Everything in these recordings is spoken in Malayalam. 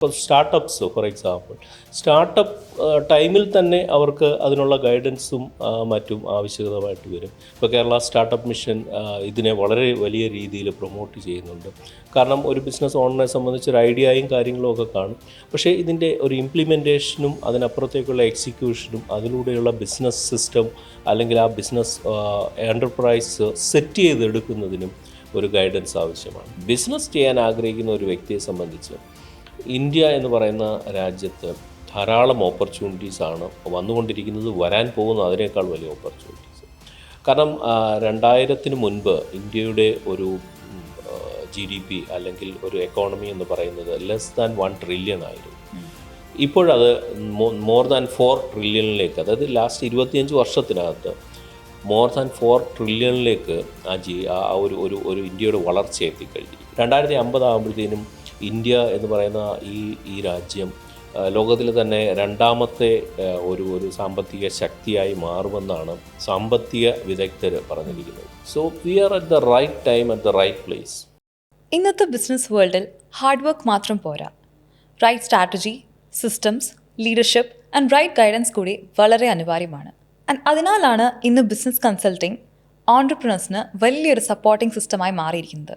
ഇപ്പോൾ സ്റ്റാർട്ടപ്പ്സ് ഫോർ എക്സാമ്പിൾ സ്റ്റാർട്ടപ്പ് ടൈമിൽ തന്നെ അവർക്ക് അതിനുള്ള ഗൈഡൻസും മറ്റും ആവശ്യകതമായിട്ട് വരും. ഇപ്പോൾ കേരള സ്റ്റാർട്ടപ്പ് മിഷൻ ഇതിനെ വളരെ വലിയ രീതിയിൽ പ്രൊമോട്ട് ചെയ്യുന്നുണ്ട്. കാരണം ഒരു ബിസിനസ് ഓണറിനെ സംബന്ധിച്ചൊരു ഐഡിയയും കാര്യങ്ങളും ഒക്കെ കാണും. പക്ഷേ ഇതിൻ്റെ ഒരു ഇംപ്ലിമെൻറ്റേഷനും അതിനപ്പുറത്തേക്കുള്ള എക്സിക്യൂഷനും അതിലൂടെയുള്ള ബിസിനസ് സിസ്റ്റം അല്ലെങ്കിൽ ആ ബിസിനസ് എൻ്റർപ്രൈസ് സെറ്റ് ചെയ്തെടുക്കുന്നതിനും ഒരു ഗൈഡൻസ് ആവശ്യമാണ്. ബിസിനസ് ചെയ്യാൻ ആഗ്രഹിക്കുന്ന ഒരു വ്യക്തിയെ സംബന്ധിച്ച് ഇന്ത്യ എന്ന് പറയുന്ന രാജ്യത്ത് ധാരാളം ഓപ്പർച്യൂണിറ്റീസാണ് വന്നുകൊണ്ടിരിക്കുന്നത്, വരാൻ പോകുന്ന അതിനേക്കാൾ വലിയ ഓപ്പർച്യൂണിറ്റീസ്. കാരണം 2000 മുൻപ് ഇന്ത്യയുടെ ഒരു GDP അല്ലെങ്കിൽ ഒരു എക്കോണമി എന്ന് പറയുന്നത് ലെസ് ദാൻ 1 ട്രില്യൺ ആയിരുന്നു. ഇപ്പോഴത് മോർ ദാൻ 4 ട്രില്യണിലേക്ക്, അതായത് ലാസ്റ്റ് 25 വർഷത്തിനകത്ത് മോർ ദാൻ 4 ട്രില്യണിലേക്ക് ആ ഒരു ഇന്ത്യയുടെ വളർച്ച എത്തിക്കഴിഞ്ഞു. 2050 ആകുമ്പോഴത്തേനും ഇന്ത്യ എന്ന് പറയുന്ന ഈ രാജ്യം ലോകത്തിൽ തന്നെ രണ്ടാമത്തെ ഒരു സാമ്പത്തിക ശക്തിയായി മാറുമെന്നാണ് സാമ്പത്തിക വിദഗ്ധർ പറഞ്ഞിരിക്കുന്നത്. So we are at the right time at the right place. ഇന്നത്തെ ബിസിനസ് വേൾഡിൽ ഹാർഡ് വർക്ക് മാത്രം പോരാ, right strategy, systems, leadership and right guidance കൂടി വളരെ അനിവാര്യമാണ്. ആൻഡ് അതിനാലാണ് ഇന്ന് ബിസിനസ് കൺസൾട്ടിംഗ് ഓൺട്രപ്രണേഴ്സിന് വലിയൊരു സപ്പോർട്ടിംഗ് സിസ്റ്റമായി മാറിയിരിക്കുന്നത്.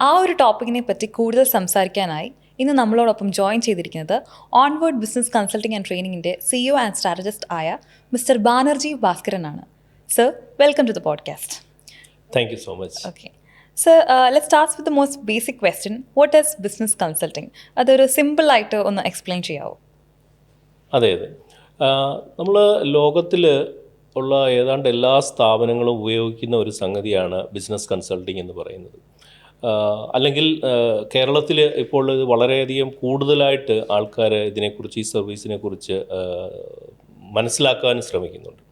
ആ ഒരു ടോപ്പിക്കിനെ പറ്റി കൂടുതൽ സംസാരിക്കാനായി ഇന്ന് നമ്മളോടൊപ്പം ജോയിൻ ചെയ്തിരിക്കുന്നത് ഓൺവേർഡ് ബിസിനസ് കൺസൾട്ടിംഗ് ആൻഡ് ട്രെയിനിങ്ങിൻ്റെ CEO ആൻഡ് സ്ട്രാറ്റജിസ്റ്റ് ആയ മിസ്റ്റർ ബാനർജി ഭാസ്കരനാണ്. Sir, welcome to the podcast. Thank you so much. Okay sir, let's start with the most basic question. What is business consulting? അതൊരു സിമ്പിളായിട്ട് ഒന്ന് എക്സ്പ്ലെയിൻ ചെയ്യാമോ? അതെ, നമ്മൾ ലോകത്തിൽ ഉള്ള ഏതാണ്ട് എല്ലാ സ്ഥാപനങ്ങളും ഉപയോഗിക്കുന്ന ഒരു സംഗതിയാണ് ബിസിനസ് കൺസൾട്ടിംഗ് എന്ന് പറയുന്നത്. അല്ലെങ്കിൽ കേരളത്തിൽ ഇപ്പോൾ ഇത് വളരെയധികം കൂടുതലായിട്ട് ആൾക്കാർ ഇതിനെക്കുറിച്ച്, ഈ സർവീസിനെക്കുറിച്ച് മനസ്സിലാക്കാൻ ശ്രമിക്കുന്നുണ്ട്.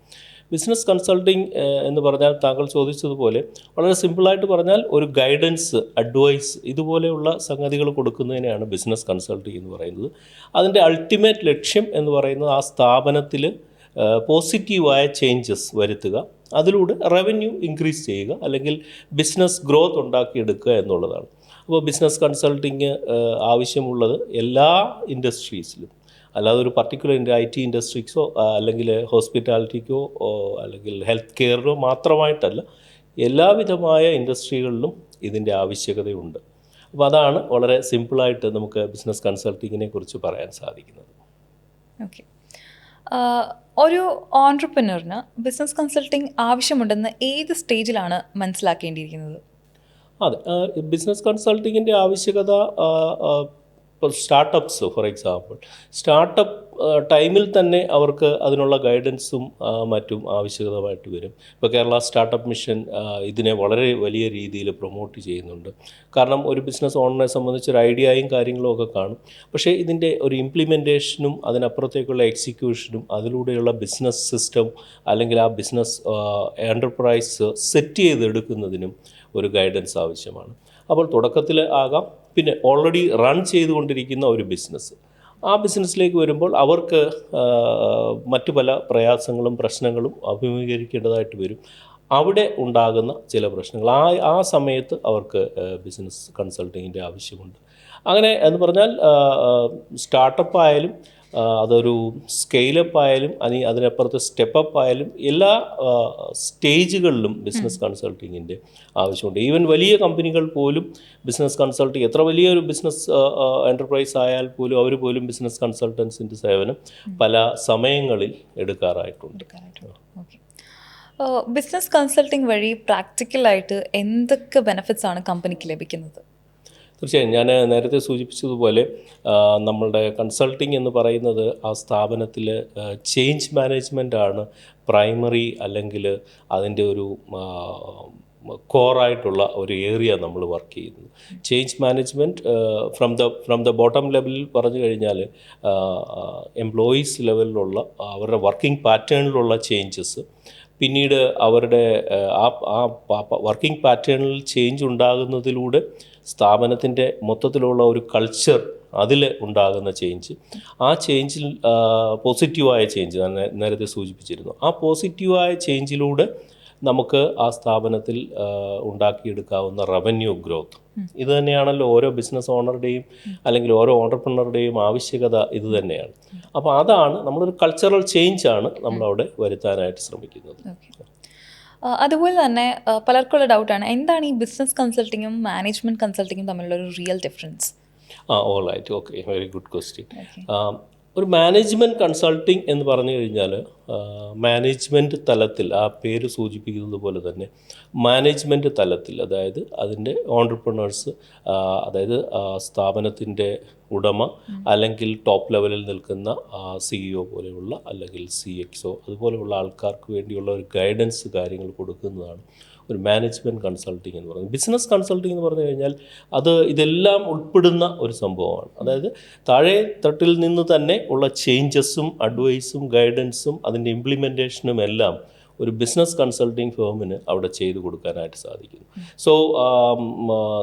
ബിസിനസ് കൺസൾട്ടിംഗ് എന്ന് പറഞ്ഞാൽ താങ്കൾ ചോദിച്ചതുപോലെ വളരെ സിമ്പിളായിട്ട് പറഞ്ഞാൽ ഒരു ഗൈഡൻസ്, അഡ്വൈസ്, ഇതുപോലെയുള്ള സംഗതികൾ കൊടുക്കുന്നതിനെയാണ് ബിസിനസ് കൺസൾട്ടിംഗ് എന്ന് പറയുന്നത്. അതിൻ്റെ അൾട്ടിമേറ്റ് ലക്ഷ്യം എന്ന് പറയുന്നത് ആ സ്ഥാപനത്തിൽ പോസിറ്റീവായ ചേഞ്ചസ് വരുത്തുക, അതിലൂടെ റവന്യൂ ഇൻക്രീസ് ചെയ്യുക, അല്ലെങ്കിൽ ബിസിനസ് ഗ്രോത്ത് ഉണ്ടാക്കിയെടുക്കുക എന്നുള്ളതാണ്. അപ്പോൾ ബിസിനസ് കൺസൾട്ടിങ് ആവശ്യമുള്ളത് എല്ലാ ഇൻഡസ്ട്രീസിലും, അല്ലാതെ ഒരു പർട്ടിക്കുലർ IT ഇൻഡസ്ട്രീക്കോ അല്ലെങ്കിൽ ഹോസ്പിറ്റാലിറ്റിക്കോ അല്ലെങ്കിൽ ഹെൽത്ത് കെയറിനോ മാത്രമായിട്ടല്ല, എല്ലാവിധമായ ഇൻഡസ്ട്രികളിലും ഇതിൻ്റെ ആവശ്യകതയുണ്ട്. അപ്പോൾ അതാണ് വളരെ സിമ്പിളായിട്ട് നമുക്ക് ബിസിനസ് കൺസൾട്ടിങ്ങിനെ കുറിച്ച് പറയാൻ സാധിക്കുന്നത്. ഓക്കെ, ഒരു ഓൺട്രപ്രനറിന് ബിസിനസ് കൺസൾട്ടിംഗ് ആവശ്യമുണ്ടെന്ന് ഏത് സ്റ്റേജിലാണ് മനസ്സിലാക്കേണ്ടിയിരിക്കുന്നത്? അതെ, ബിസിനസ് കൺസൾട്ടിങ്ങിൻ്റെ ആവശ്യകത ഇപ്പോൾ സ്റ്റാർട്ടപ്പ്സ് ഫോർ എക്സാമ്പിൾ സ്റ്റാർട്ടപ്പ് ടൈമിൽ തന്നെ അവർക്ക് അതിനുള്ള ഗൈഡൻസും മറ്റും ആവശ്യകതമായിട്ട് വരും. ഇപ്പോൾ കേരള സ്റ്റാർട്ടപ്പ് മിഷൻ ഇതിനെ വളരെ വലിയ രീതിയിൽ പ്രൊമോട്ട് ചെയ്യുന്നുണ്ട്. കാരണം ഒരു ബിസിനസ് ഓണറിനെ സംബന്ധിച്ചൊരു ഐഡിയയും കാര്യങ്ങളും ഒക്കെ കാണും. പക്ഷേ ഇതിൻ്റെ ഒരു ഇംപ്ലിമെൻറ്റേഷനും അതിനപ്പുറത്തേക്കുള്ള എക്സിക്യൂഷനും അതിലൂടെയുള്ള ബിസിനസ് സിസ്റ്റം അല്ലെങ്കിൽ ആ ബിസിനസ് എൻ്റർപ്രൈസ് സെറ്റ് ചെയ്തെടുക്കുന്നതിനും ഒരു ഗൈഡൻസ് ആവശ്യമാണ്. അപ്പോൾ തുടക്കത്തിൽ ആകാം, പിന്നെ ഓൾറെഡി റൺ ചെയ്തുകൊണ്ടിരിക്കുന്ന ഒരു ബിസിനസ്, ആ ബിസിനസ്സിലേക്ക് വരുമ്പോൾ അവർക്ക് മറ്റു പല പ്രയാസങ്ങളും പ്രശ്നങ്ങളും അഭിമുഖീകരിക്കേണ്ടതായിട്ട് വരും. അവിടെ ഉണ്ടാകുന്ന ചില പ്രശ്നങ്ങൾ ആ സമയത്ത് അവർക്ക് ബിസിനസ് കൺസൾട്ടിങ്ങിൻ്റെ ആവശ്യമുണ്ട്. അങ്ങനെ എന്ന് പറഞ്ഞാൽ സ്റ്റാർട്ടപ്പ് ആയാലും അതൊരു സ്കെയിലപ്പ് ആയാലും അതിനപ്പുറത്ത് സ്റ്റെപ്പപ്പ് ആയാലും എല്ലാ സ്റ്റേജുകളിലും ബിസിനസ് കൺസൾട്ടിങ്ങിൻ്റെ ആവശ്യമുണ്ട്. ഈവൻ വലിയ കമ്പനികൾ പോലും ബിസിനസ് കൺസൾട്ടിങ്, എത്ര വലിയൊരു ബിസിനസ് എൻ്റർപ്രൈസ് ആയാൽ പോലും അവർ പോലും ബിസിനസ് കൺസൾട്ടൻസിൻ്റെ സേവനം പല സമയങ്ങളിൽ എടുക്കാറായിട്ടുണ്ട്. ഓക്കെ, ബിസിനസ് കൺസൾട്ടിങ് വഴി പ്രാക്ടിക്കലായിട്ട് എന്തൊക്കെ ബെനിഫിറ്റ്സ് ആണ് കമ്പനിക്ക് ലഭിക്കുന്നത്? തീർച്ചയായും ഞാൻ നേരത്തെ സൂചിപ്പിച്ചതുപോലെ നമ്മളുടെ കൺസൾട്ടിങ് എന്ന് പറയുന്നത് ആ സ്ഥാപനത്തിൽ ചേഞ്ച് മാനേജ്മെൻറ്റാണ് പ്രൈമറി, അല്ലെങ്കിൽ അതിൻ്റെ ഒരു കോറായിട്ടുള്ള ഒരു ഏരിയ നമ്മൾ വർക്ക് ചെയ്യുന്നത്. Change management from the bottom ലെവലിൽ പറഞ്ഞു കഴിഞ്ഞാൽ എംപ്ലോയീസ് ലെവലിലുള്ള അവരുടെ വർക്കിംഗ് പാറ്റേണിലുള്ള ചേഞ്ചസ്, പിന്നീട് അവരുടെ ആ വർക്കിംഗ് പാറ്റേണിൽ ചേഞ്ച് ഉണ്ടാകുന്നതിലൂടെ സ്ഥാപനത്തിൻ്റെ മൊത്തത്തിലുള്ള ഒരു കൾച്ചർ, അതിൽ ഉണ്ടാകുന്ന ചേഞ്ച്, ആ ചേഞ്ചിൽ പോസിറ്റീവായ ചേഞ്ച് ഞാൻ നേരത്തെ സൂചിപ്പിച്ചിരുന്നു. ആ പോസിറ്റീവായ ചേഞ്ചിലൂടെ നമുക്ക് ആ സ്ഥാപനത്തിൽ ഉണ്ടാക്കിയെടുക്കാവുന്ന റവന്യൂ ഗ്രോത്ത്. ഇത് തന്നെയാണല്ലോ ഓരോ ബിസിനസ് ഓണറുടെയും അല്ലെങ്കിൽ ഓരോ ഓണ്ടർപ്രണറുടെയും ആവശ്യകത ഇത് തന്നെയാണ്. അപ്പോൾ അതാണ് നമ്മളൊരു കൾച്ചറൽ ചേഞ്ചാണ് നമ്മളവിടെ വരുത്താനായിട്ട് ശ്രമിക്കുന്നത്. അതുപോലെ തന്നെ പലർക്കുള്ള ഡൗട്ടാണ്, എന്താണ് ഈ ബിസിനസ് കൺസൾട്ടിങ്ങും മാനേജ്മെൻറ്റ് കൺസൾട്ടിങ്ങും തമ്മിലുള്ള ഒരു real difference? All right, okay, very good question. ഒരു മാനേജ്മെൻറ്റ് കൺസൾട്ടിങ് എന്ന് പറഞ്ഞു കഴിഞ്ഞാൽ മാനേജ്മെൻറ്റ് തലത്തിൽ, ആ പേര് സൂചിപ്പിക്കുന്നത് പോലെ തന്നെ മാനേജ്മെൻറ്റ് തലത്തിൽ, അതായത് അതിൻ്റെ ഓൺട്രപ്രണേഴ്സ്, അതായത് സ്ഥാപനത്തിൻ്റെ ഉടമ അല്ലെങ്കിൽ ടോപ്പ് ലെവലിൽ നിൽക്കുന്ന CEO പോലെയുള്ള അല്ലെങ്കിൽ CXO അതുപോലെയുള്ള ആൾക്കാർക്ക് വേണ്ടിയുള്ള ഒരു ഗൈഡൻസ് കാര്യങ്ങൾ കൊടുക്കുന്നതാണ് ഒരു മാനേജ്മെൻറ്റ് കൺസൾട്ടിങ് എന്ന് പറയുന്നത്. ബിസിനസ് കൺസൾട്ടിങ് എന്ന് പറഞ്ഞു കഴിഞ്ഞാൽ ഇതെല്ലാം ഉൾപ്പെടുന്ന ഒരു സംഭവമാണ്. അതായത് താഴെ തട്ടിൽ നിന്ന് തന്നെ ഉള്ള ചേഞ്ചസും അഡ്വൈസും ഗൈഡൻസും അതിൻ്റെ ഇംപ്ലിമെൻറ്റേഷനും എല്ലാം ഒരു ബിസിനസ് കൺസൾട്ടിങ് ഫേമിന് അവിടെ ചെയ്തു കൊടുക്കാനായിട്ട് സാധിക്കുന്നു. സോ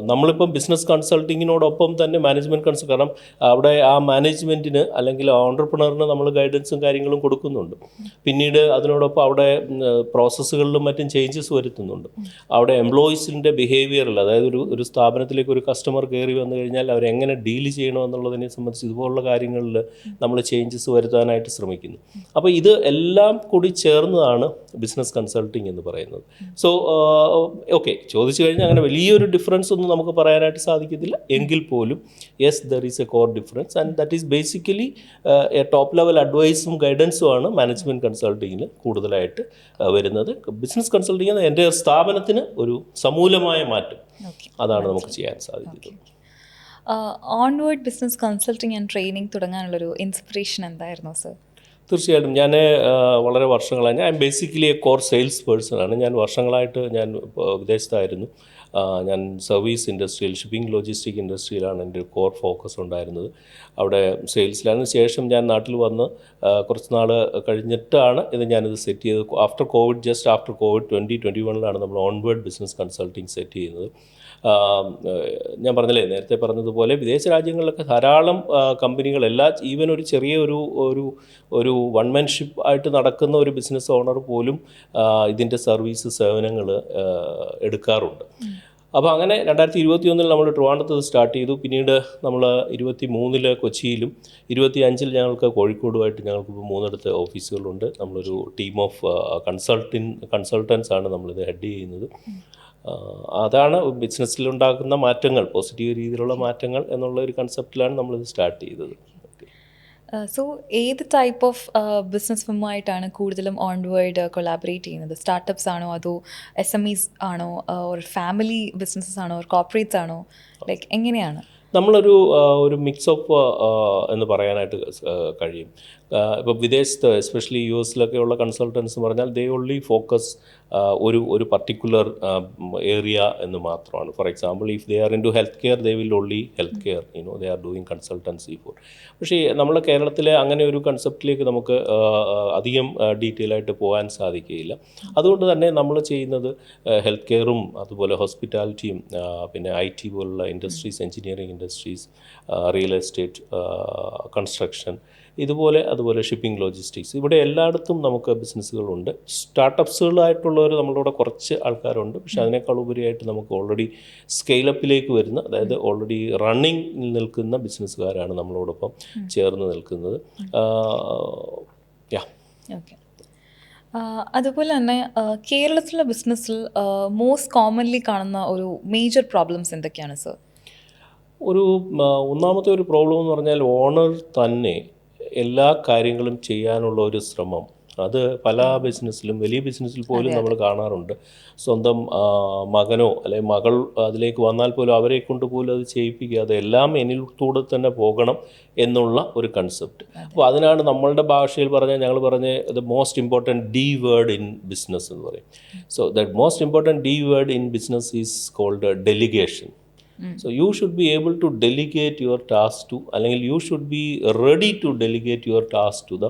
നമ്മളിപ്പം ബിസിനസ് കൺസൾട്ടിങ്ങിനോടൊപ്പം തന്നെ മാനേജ്മെൻറ്റ് കാരണം അവിടെ ആ മാനേജ്മെൻറ്റിന് അല്ലെങ്കിൽ ഓൺട്രപ്രണറിന് നമ്മൾ ഗൈഡൻസും കാര്യങ്ങളും കൊടുക്കുന്നുണ്ട്. പിന്നീട് അതിനോടൊപ്പം അവിടെ പ്രോസസ്സുകളിലും മറ്റും ചേഞ്ചസ് വരുത്തുന്നുണ്ട്. അവിടെ എംപ്ലോയീസിൻ്റെ ബിഹേവിയറിൽ, അതായത് ഒരു സ്ഥാപനത്തിലേക്ക് ഒരു കസ്റ്റമർ കയറി വന്നു കഴിഞ്ഞാൽ അവരെങ്ങനെ ഡീൽ ചെയ്യണമെന്നുള്ളതിനെ സംബന്ധിച്ച് ഇതുപോലുള്ള കാര്യങ്ങളിൽ നമ്മൾ ചേഞ്ചസ് വരുത്താനായിട്ട് ശ്രമിക്കുന്നു. അപ്പോൾ ഇത് എല്ലാം കൂടി ചേർന്നതാണ് ബിസിനസ് കൺസൾട്ടിങ് എന്ന് പറയുന്നത്. സോ ഓക്കെ, ചോദിച്ചു കഴിഞ്ഞാൽ അങ്ങനെ വലിയൊരു ഡിഫറൻസ് ഒന്നും നമുക്ക് പറയാനായിട്ട് സാധിക്കത്തില്ല. എങ്കിൽ പോലും yes, there is a core difference and that is basically a top level അഡ്വൈസും ഗൈഡൻസും ആണ് മാനേജ്മെൻറ്റ് കൺസൾട്ടിങ്ങിന് കൂടുതലായിട്ട് വരുന്നത്. ബിസിനസ് കൺസൾട്ടിങ് എന്ന എൻ്റെ സ്ഥാപനത്തിന് ഒരു സമൂലമായ മാറ്റം, അതാണ് നമുക്ക് ചെയ്യാൻ സാധിക്കുന്നത്. Onward business consulting and training തുടങ്ങാനുള്ളൊരു ഇൻസ്പിറേഷൻ എന്തായിരുന്നു സർ? തീർച്ചയായിട്ടും ഞാൻ വളരെ വർഷങ്ങളായി, ഞാൻ ബേസിക്കലി എ കോർ സെയിൽസ് പേഴ്സണാണ്. ഞാൻ വർഷങ്ങളായിട്ട് ഞാൻ വിദേശത്തായിരുന്നു. ഞാൻ സർവീസ് ഇൻഡസ്ട്രിയിൽ, ഷിപ്പിംഗ് ലോജിസ്റ്റിക് ഇൻഡസ്ട്രിയിലാണ് എൻ്റെ കോർ ഫോക്കസ് ഉണ്ടായിരുന്നത്. അവിടെ സെയിൽസിലാണ്. ശേഷം ഞാൻ നാട്ടിൽ വന്ന് കുറച്ച് നാൾ കഴിഞ്ഞിട്ടാണ് ഞാനിത് സെറ്റ് ചെയ്തത്. After Covid, just after Covid 2021 നമ്മൾ ഓൺവേർഡ് ബിസിനസ് കൺസൾട്ടിങ് സെറ്റ് ചെയ്യുന്നത്. ഞാൻ പറഞ്ഞില്ലേ, നേരത്തെ പറഞ്ഞതുപോലെ വിദേശ രാജ്യങ്ങളിലൊക്കെ ധാരാളം കമ്പനികൾ, ഈവൻ ഒരു ചെറിയ ഒരു വൺമാൻഷിപ്പ് ആയിട്ട് നടക്കുന്ന ഒരു ബിസിനസ് ഓണർ പോലും ഇതിൻ്റെ സർവീസ് സേവനങ്ങൾ എടുക്കാറുണ്ട്. അപ്പോൾ അങ്ങനെ 2021 നമ്മൾ ട്രിവാൻഡ്രത്ത് സ്റ്റാർട്ട് ചെയ്തു. പിന്നീട് നമ്മൾ 23 കൊച്ചിയിലും 25 ഞങ്ങൾക്ക് കോഴിക്കോടുമായിട്ട് ഞങ്ങൾക്കിപ്പോൾ 3 ഓഫീസുകളുണ്ട്. നമ്മളൊരു ടീം ഓഫ് കൺസൾട്ടൻസ് ആണ് നമ്മളിത് ഹെഡ് ചെയ്യുന്നത്. അതാണ് ബിസിനസ്സിലുണ്ടാക്കുന്ന മാറ്റങ്ങൾ, പോസിറ്റീവ് രീതിയിലുള്ള മാറ്റങ്ങൾ എന്നുള്ള ഒരു കൺസെപ്റ്റിലാണ് നമ്മളിത് സ്റ്റാർട്ട് ചെയ്തത്. സോ ഏത് ടൈപ്പ് ഓഫ് ബിസിനസ് ഫിമുമായിട്ടാണ് കൂടുതലും ഓൺവേർഡ് കൊളാബറേറ്റ് ചെയ്യുന്നത്? സ്റ്റാർട്ടപ്സ് ആണോ, അതോ SMEs ആണോ, ഒരു ഫാമിലി ബിസിനസ്സസ് ആണോ, ഒരു കോർപ്പറേറ്റ്സ് ആണോ, ലൈക്ക് എങ്ങനെയാണ്? നമ്മളൊരു മിക്സ് ഓഫ് എന്ന് പറയാനായിട്ട് കഴിയും. ഇപ്പോൾ വിദേശത്ത്, എസ്പെഷ്യലി US ഉള്ള കൺസൾട്ടൻസ് എന്ന് പറഞ്ഞാൽ ദേ ഓൺലി ഫോക്കസ് ഒരു പർട്ടിക്കുലർ ഏരിയ എന്ന് മാത്രമാണ്. For example, if they are into health care, they will only health care, they are doing consultancy for. പക്ഷേ നമ്മുടെ കേരളത്തിലെ അങ്ങനെ ഒരു കൺസെപ്റ്റിലേക്ക് നമുക്ക് അധികം ഡീറ്റെയിൽ ആയിട്ട് പോകാൻ സാധിക്കുകയില്ല. അതുകൊണ്ട് തന്നെ നമ്മൾ ചെയ്യുന്നത് ഹെൽത്ത് കെയറും അതുപോലെ ഹോസ്പിറ്റാലിറ്റിയും പിന്നെ IT പോലുള്ള industries, engineering industries, real estate, construction, അതുപോലെ ഷിപ്പിംഗ് ലോജിസ്റ്റിക്സ്, ഇവിടെ എല്ലായിടത്തും നമുക്ക് ബിസിനസ്സുകളുണ്ട്. സ്റ്റാർട്ടപ്സുകളായിട്ടുള്ളവർ നമ്മളിവിടെ കുറച്ച് ആൾക്കാരുണ്ട്. പക്ഷേ അതിനേക്കാൾ ഉപരിയായിട്ട് നമുക്ക് ഓൾറെഡി സ്കെയിലപ്പിലേക്ക് വരുന്ന, അതായത് ഓൾറെഡി റണ്ണിങ്ങിൽ നിൽക്കുന്ന ബിസിനസ്സുകാരാണ് നമ്മളോടൊപ്പം ചേർന്ന് നിൽക്കുന്നത്. ഓക്കെ. അതുപോലെ തന്നെ കേരളത്തിലെ ബിസിനസ്സിൽ മോസ്റ്റ് കോമൺലി കാണുന്ന ഒരു മേജർ പ്രോബ്ലംസ് എന്തൊക്കെയാണ് സർ? ഒന്നാമത്തെ ഒരു പ്രോബ്ലം എന്ന് പറഞ്ഞാൽ ഓണർ തന്നെ എല്ലാ കാര്യങ്ങളും ചെയ്യാനുള്ള ഒരു ശ്രമം, അത് പല ബിസിനസ്സിലും, വലിയ ബിസിനസ്സിൽ പോലും നമ്മൾ കാണാറുണ്ട്. സ്വന്തം മകനോ അല്ലെങ്കിൽ മകൾ അതിലേക്ക് വന്നാൽ പോലും അവരെ കൊണ്ട് പോലും അത് ചെയ്യിപ്പിക്കാതെ എല്ലാം എന്നിലൂടെ തന്നെ പോകണം എന്നുള്ള ഒരു കൺസെപ്റ്റ്. അപ്പോൾ അതിനാണ് നമ്മളുടെ ഭാഷയിൽ പറഞ്ഞാൽ ഞങ്ങൾ the most important D word in business എന്ന് പറയും. So the most important D word in business is called delegation. So you should be able to delegate your task to, അല്ലെങ്കിൽ you should be ready to delegate your task to the,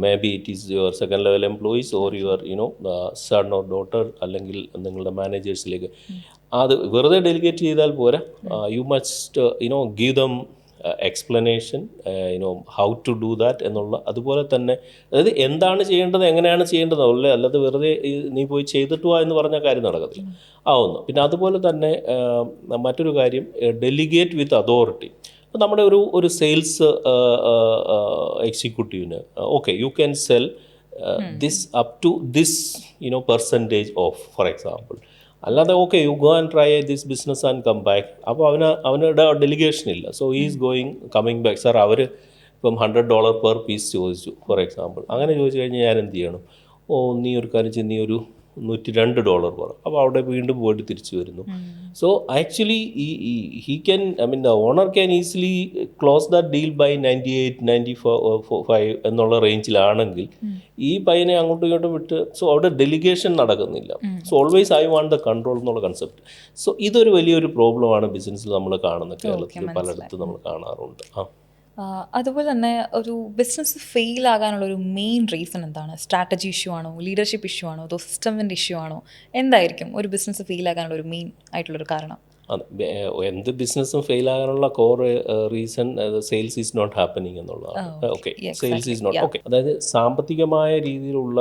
maybe it is your second level employees or your son or daughter, അല്ലെങ്കിൽ നിങ്ങളുടെ മാനേജേഴ്സിലേക്ക്. അത് വെറുതെ ഡെലിഗേറ്റ് ചെയ്താൽ പോരാ. You must give them explanation how to do that എന്നുള്ള, അതുപോലെ തന്നെ അതായത് എന്താണ് ചെയ്യേണ്ടത്, എങ്ങനെയാണ് ചെയ്യേണ്ടത് അല്ലേ, അല്ലാതെ വെറുതെ നീ പോയി ചെയ്തിട്ട് വാ എന്ന് പറഞ്ഞ കാര്യം നടക്കത്തില്ല. പിന്നെ അതുപോലെ തന്നെ മറ്റൊരു കാര്യം, ഡെലിഗേറ്റ് വിത്ത് അതോറിറ്റി. അപ്പോൾ നമ്മുടെ ഒരു സെയിൽസ് എക്സിക്യൂട്ടീവിന് okay you can sell this up to this percentage of, for example. അല്ലാതെ okay you go and try this business and come back. അപ്പോൾ അവനുടെ ഡെലിഗേഷൻ ഇല്ല. So is going coming back. Sir അവർ ഇപ്പം $100 പെർ പീസ് ചോദിച്ചു ഫോർ എക്സാമ്പിൾ. അങ്ങനെ ചോദിച്ചു കഴിഞ്ഞാൽ ഞാൻ എന്ത് ചെയ്യണം? നീ ഒരു കാര്യം ചെയ്ത് നീ ഒരു $102 പറ. അപ്പോൾ അവിടെ വീണ്ടും പോയിട്ട് തിരിച്ചു വരുന്നു. So actually he can, the owner can easily close that deal by 98-95 എന്നുള്ള റേഞ്ചിലാണെങ്കിൽ ഈ പയ്യനെ അങ്ങോട്ടും ഇങ്ങോട്ടും വിട്ട്, സോ അവിടെ ഡെലിഗേഷൻ നടക്കുന്നില്ല. So always I want the control എന്നുള്ള കൺസെപ്റ്റ്. സോ ഇതൊരു വലിയൊരു പ്രോബ്ലമാണ് ബിസിനസ്സിൽ നമ്മൾ കാണുന്നത്. കേരളത്തിൽ പലയിടത്തും നമ്മൾ കാണാറുണ്ട്. അതുപോലെ തന്നെ ഒരു ബിസിനസ് ഫെയിൽ ആകാനുള്ളൊരു മെയിൻ റീസൺ എന്താണ്? സ്ട്രാറ്റജി ഇഷ്യൂ ആണോ, ലീഡർഷിപ്പ് ഇഷ്യൂ ആണോ, അതോ സിസ്റ്റമിൻ്റെ ഇഷ്യൂ ആണോ? എന്തായിരിക്കും ഒരു ബിസിനസ് ഫെയിൽ ആകാനുള്ള ഒരു മെയിൻ ആയിട്ടുള്ളൊരു കാരണം? എന്ത് ബിസിനസ്സും ഫെയിൽ ആകാനുള്ള core reason sales is not happening എന്നുള്ളതാണ്. Okay, sales is not okay. അതായത് സാമ്പത്തികമായ രീതിയിലുള്ള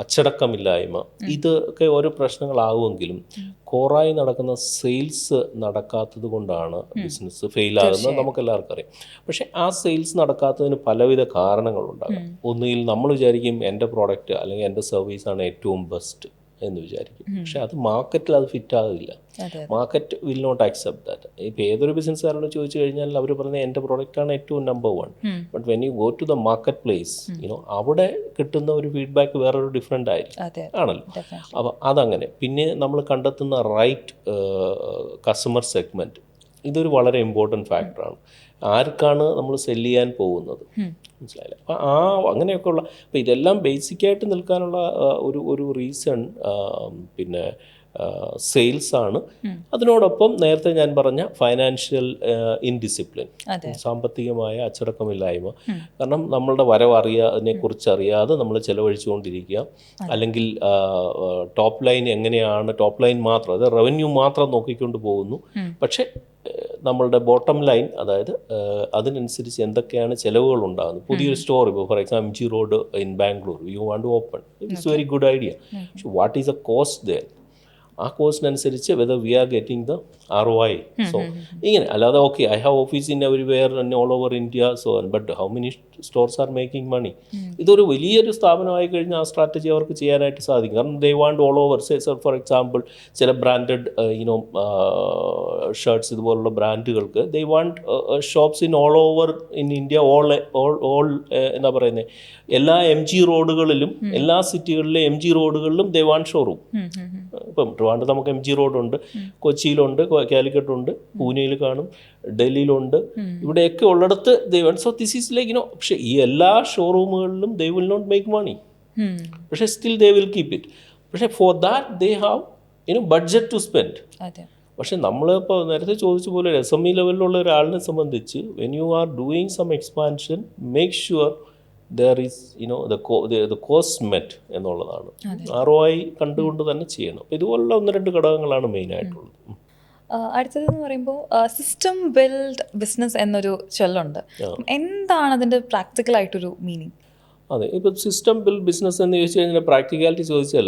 അച്ചടക്കമില്ലായ്മ, ഇതൊക്കെ ഓരോ പ്രശ്നങ്ങളാവുമെങ്കിലും കോറായി നടക്കുന്ന സെയിൽസ് നടക്കാത്തത് കൊണ്ടാണ് ബിസിനസ് ഫെയിൽ ആകുന്നത്, നമുക്കെല്ലാവർക്കും അറിയാം. പക്ഷേ ആ സെയിൽസ് നടക്കാത്തതിന് പലവിധ കാരണങ്ങളുണ്ടാകും. ഒന്നുകിൽ നമ്മൾ വിചാരിക്കും എൻ്റെ പ്രോഡക്റ്റ് അല്ലെങ്കിൽ എൻ്റെ സർവീസാണ് ഏറ്റവും ബെസ്റ്റ് എന്ന് വിചാരിക്കും. പക്ഷെ അത് മാർക്കറ്റിൽ അത് ഫിറ്റ് ആകില്ല. Market will not accept that. ഇപ്പോൾ ഏതൊരു ബിസിനസ്സുകാരോട് ചോദിച്ചു കഴിഞ്ഞാൽ അവർ പറയുന്നത് എൻ്റെ പ്രോഡക്റ്റാണ് ഏറ്റവും number 1. But when you go to the market place, അവിടെ കിട്ടുന്ന ഒരു ഫീഡ്ബാക്ക് വേറൊരു ഡിഫറെൻ്റ് ആയിരിക്കും, ആണല്ലോ. അപ്പോൾ അതങ്ങനെ. പിന്നെ നമ്മൾ കണ്ടെത്തുന്ന റൈറ്റ് കസ്റ്റമർ സെഗ്മെൻറ്റ്, ഇതൊരു വളരെ ഇമ്പോർട്ടൻറ്റ് ഫാക്ടറാണ്. ആർക്കാണ് നമ്മൾ സെല്ല് ചെയ്യാൻ പോകുന്നത്, മനസ്സിലായില്ല. അപ്പോൾ അങ്ങനെയൊക്കെയുള്ള, അപ്പോൾ ഇതെല്ലാം ബേസിക്കായിട്ട് നിൽക്കാനുള്ള ഒരു റീസൺ പിന്നെ സെയിൽസാണ്. അതിനോടൊപ്പം നേരത്തെ ഞാൻ പറഞ്ഞ ഫൈനാൻഷ്യൽ ഇൻഡിസിപ്ലിൻ, സാമ്പത്തികമായ അച്ചടക്കമില്ലായ്മ. കാരണം നമ്മളുടെ വരവറിയാതിനെക്കുറിച്ച് അറിയാതെ നമ്മൾ ചിലവഴിച്ചുകൊണ്ടിരിക്കുക, അല്ലെങ്കിൽ ടോപ്പ് ലൈൻ എങ്ങനെയാണ്, ടോപ്പ് ലൈൻ മാത്രം, അതായത് റവന്യൂ മാത്രം നോക്കിക്കൊണ്ട് പോകുന്നു. പക്ഷേ നമ്മളുടെ ബോട്ടം ലൈൻ, അതായത് അതിനനുസരിച്ച് എന്തൊക്കെയാണ് ചിലവുകൾ ഉണ്ടാകുന്നത്. പുതിയൊരു സ്റ്റോർ, ഇപ്പോൾ for example MG road in Bangalore you want to open, it's very good idea. പക്ഷേ what is a cost there? ആ കോസ്റ്റിനനുസരിച്ച് whether we are getting the ROI. So ഇങ്ങനെ, അല്ലാതെ okay I have office in everywhere all over India, so but how many stores are making money? ഇതൊരു വലിയൊരു സ്ഥാപനമായി കഴിഞ്ഞാൽ ആ സ്ട്രാറ്റജി അവർക്ക് ചെയ്യാനായിട്ട് സാധിക്കും. കാരണം they want all over. For example ചില ബ്രാൻഡഡ് ഷർട്ട്സ് ഇതുപോലുള്ള ബ്രാൻഡുകൾക്ക് they want shops in all over in India, all എന്താ പറയുന്നത്, എല്ലാ MG റോഡുകളിലും, എല്ലാ സിറ്റികളിലെ MG റോഡുകളിലും ദേ വാണ്ട് ഷോറൂം. ഇപ്പം ട്രിവാൻഡ്രത്ത് നമുക്ക് MG റോഡുണ്ട്, കൊച്ചിയിലുണ്ട്, കാലിക്കറ്റുണ്ട്, പൂനെയിൽ കാണും, ഡൽഹിയിലുണ്ട്, ഇവിടെയൊക്കെ ഉള്ളിടത്ത് they want. So this is like പക്ഷേ ഈ എല്ലാ ഷോറൂമുകളിലും they will not make money, പക്ഷേ still they will keep it. പക്ഷേ for that they have budget to spend. പക്ഷേ നമ്മളിപ്പോൾ നേരത്തെ ചോദിച്ച പോലെ SME ലെവലിലുള്ള ഒരാളിനെ സംബന്ധിച്ച് when you are doing some expansion, make sure there is the cost met എന്നുള്ളതാണ്. ROI കണ്ടുകൊണ്ട് തന്നെ ചെയ്യണം. ഇതുപോലുള്ള 1-2 ഘടകങ്ങളാണ് മെയിനായിട്ടുള്ളത്. അടുത്തതെന്ന് പറയുമ്പോൾ സിസ്റ്റം ബിൽഡ് ബിസിനസ് എന്നൊരു ചൊല്ലുണ്ട്. എന്താണ് അതിൻ്റെ പ്രാക്ടിക്കലായിട്ടൊരു മീനിങ്? അതെ, ഇപ്പോൾ സിസ്റ്റം ബിൽഡ് ബിസിനസ് എന്ന് ചോദിച്ചു കഴിഞ്ഞാൽ പ്രാക്ടിക്കാലിറ്റി ചോദിച്ചാൽ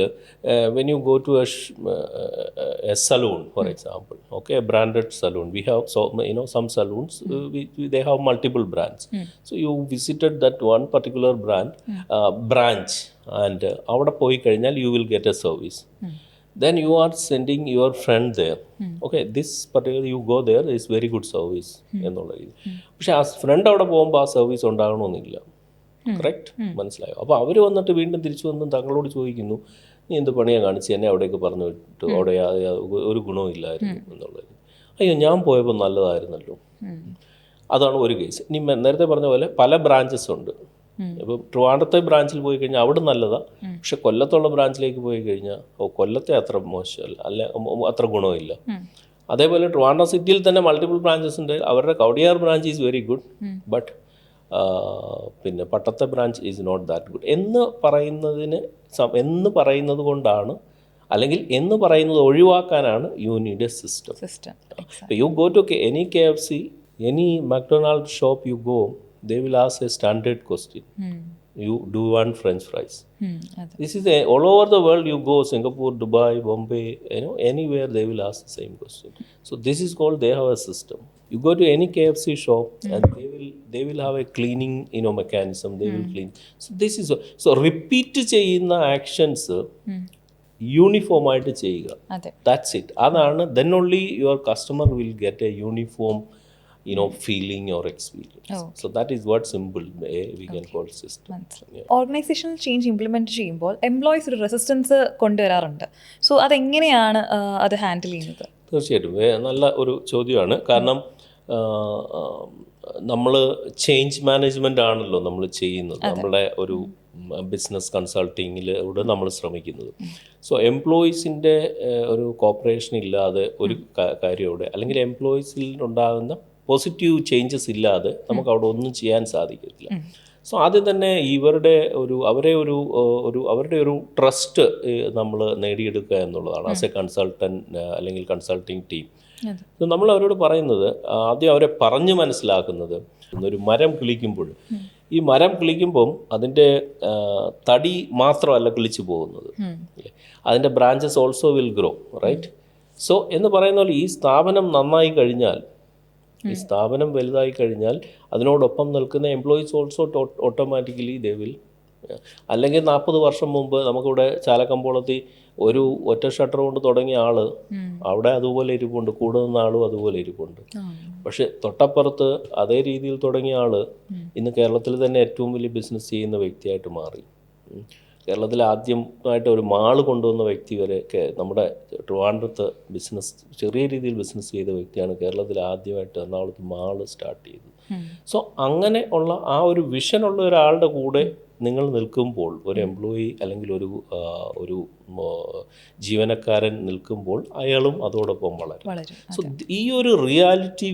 when you go to a salon for example, okay, a branded salon, we have some salons they have multiple brands. So you visited that one particular branch and അവിടെ പോയി കഴിഞ്ഞാൽ you will get a service. Then you are sending your friend there. Okay, this particular you go there, is very good service എന്നുള്ള രീതി. പക്ഷേ ആ ഫ്രണ്ട് അവിടെ പോകുമ്പോൾ ആ സർവീസ് ഉണ്ടാകണമെന്നില്ല. കറക്റ്റ്, മനസ്സിലായോ? അപ്പോൾ അവർ വന്നിട്ട് വീണ്ടും തിരിച്ചു വന്ന് തങ്ങളോട് ചോദിക്കുന്നു, നീ എന്ത് പണിയാണ് കാണിച്ച് എന്നെ അവിടേക്ക് പറഞ്ഞു വിട്ടു, അവിടെ ഒരു ഗുണവും ഇല്ലായിരുന്നു എന്നുള്ളത്. അയ്യോ, ഞാൻ പോയപ്പോൾ നല്ലതായിരുന്നല്ലോ. അതാണ് ഒരു കേസ്. ഇനി നേരത്തെ പറഞ്ഞ പോലെ പല ബ്രാഞ്ചസ് ഉണ്ട്. ഇപ്പോൾ ട്രിവാൻഡ്രത്തെ ബ്രാഞ്ചിൽ പോയി കഴിഞ്ഞാൽ അവിടെ നല്ലതാണ്, പക്ഷെ കൊല്ലത്തുള്ള ബ്രാഞ്ചിലേക്ക് പോയി കഴിഞ്ഞാൽ കൊല്ലത്തെ അത്ര മോശമല്ല, അല്ല അത്ര ഗുണമില്ല. അതേപോലെ ട്രിവാൻഡ്രം സിറ്റിയിൽ തന്നെ മൾട്ടിപ്പിൾ ബ്രാഞ്ചസ് ഉണ്ട്. അവരുടെ Kawdiar branch is very good, but പിന്നെ പട്ടത്തെ branch is not that good എന്ന് പറയുന്നത് കൊണ്ടാണ്, അല്ലെങ്കിൽ എന്ന് പറയുന്നത് ഒഴിവാക്കാനാണ് you need a system. You go to any KFC, any McDonald's shop you go, they will ask a standard question. You do want French fries. അതെ This is all over the world. You go Singapore, Dubai, Bombay, anywhere they will ask the same question. So this is called, they have a system. You go to any KFC shop and they will have a cleaning mechanism. They will clean. So this is so repeat ചെയ്യുന്ന actions യൂണിഫോം ആയിട്ട് ചെയ്യുക. അതെ That's it. അതാണ് then only your customer will get a uniform feeling or experience. So that is what simple we can call system. Organisational change implement ചെയ്യുമ്പോൾ എംപ്ലോയീസ് ഒരു റെസിസ്റ്റൻസ് കൊണ്ടുവരാറുണ്ട്. സോ അതെങ്ങനെയാണ് അത് ഹാൻഡിൽ ചെയ്യുന്നത്? തീർച്ചയായിട്ടും നല്ല ഒരു ചോദ്യമാണ്. കാരണം നമ്മൾ ചേഞ്ച് മാനേജ്മെൻ്റ് ആണല്ലോ നമ്മൾ ചെയ്യുന്നത്, നമ്മുടെ ഒരു ബിസിനസ് കൺസൾട്ടിങ്ങിലൂടെ നമ്മൾ ശ്രമിക്കുന്നത്. സോ എംപ്ലോയീസിൻ്റെ ഒരു കോപ്പറേഷൻ ഇല്ലാതെ ഒരു കാര്യമവിടെ, അല്ലെങ്കിൽ എംപ്ലോയീസിൽ ഉണ്ടാകുന്ന പോസിറ്റീവ് ചേഞ്ചസ് ഇല്ലാതെ നമുക്ക് അവിടെ ഒന്നും ചെയ്യാൻ സാധിക്കത്തില്ല. സോ ആദ്യം തന്നെ അവരുടെ ഒരു ട്രസ്റ്റ് നമ്മൾ നേടിയെടുക്കുക എന്നുള്ളതാണ് ആസ് എ കൺസൾട്ടൻറ്റ് അല്ലെങ്കിൽ കൺസൾട്ടിങ് ടീം. നമ്മൾ അവരോട് പറയുന്നത്, ആദ്യം അവരെ പറഞ്ഞ് മനസ്സിലാക്കുന്നത്, ഒരു മരം കിളിക്കുമ്പോൾ ഈ മരം കിളിക്കുമ്പം അതിൻ്റെ തടി മാത്രമല്ല കിളിച്ചു പോകുന്നത്, അതിൻ്റെ branches also will grow, right? So എന്ന് പറയുന്ന പോലെ ഈ സ്ഥാപനം നന്നായി കഴിഞ്ഞാൽ, ഈ സ്ഥാപനം വലുതായി കഴിഞ്ഞാൽ അതിനോടൊപ്പം നിൽക്കുന്ന employees also automatically they will. അല്ലെങ്കിൽ 40 വർഷം മുമ്പ് നമുക്കിവിടെ ചാലക്കമ്പോളത്തിൽ ഒരു ഒറ്റ ഷട്ടർ കൊണ്ട് തുടങ്ങിയ ആൾ അവിടെ അതുപോലെ ഇരിപ്പുണ്ട്, കൂടെ നിന്ന ആളും അതുപോലെ ഇരിപ്പുണ്ട്. പക്ഷെ തൊട്ടപ്പുറത്ത് അതേ രീതിയിൽ തുടങ്ങിയ ആൾ ഇന്ന് കേരളത്തിൽ തന്നെ ഏറ്റവും വലിയ ബിസിനസ് ചെയ്യുന്ന വ്യക്തിയായിട്ട് മാറി. കേരളത്തിൽ ആദ്യമായിട്ട് ഒരു മാള് കൊണ്ടുവന്ന വ്യക്തി വരെ നമ്മുടെ ട്രിവാൻഡ്രത്ത് ചെറിയ രീതിയിൽ ബിസിനസ് ചെയ്ത വ്യക്തിയാണ് കേരളത്തിൽ ആദ്യമായിട്ട് എറണാകുളത്ത് മാള് സ്റ്റാർട്ട് ചെയ്തത്. സോ അങ്ങനെ ഉള്ള ആ ഒരു വിഷനുള്ള ഒരാളുടെ കൂടെ നിങ്ങൾ നിൽക്കുമ്പോൾ, ഒരു എംപ്ലോയി അല്ലെങ്കിൽ ഒരു ജീവനക്കാരൻ നിൽക്കുമ്പോൾ അയാളും അതോടൊപ്പം വളരും. സോ ഈ ഒരു റിയാലിറ്റി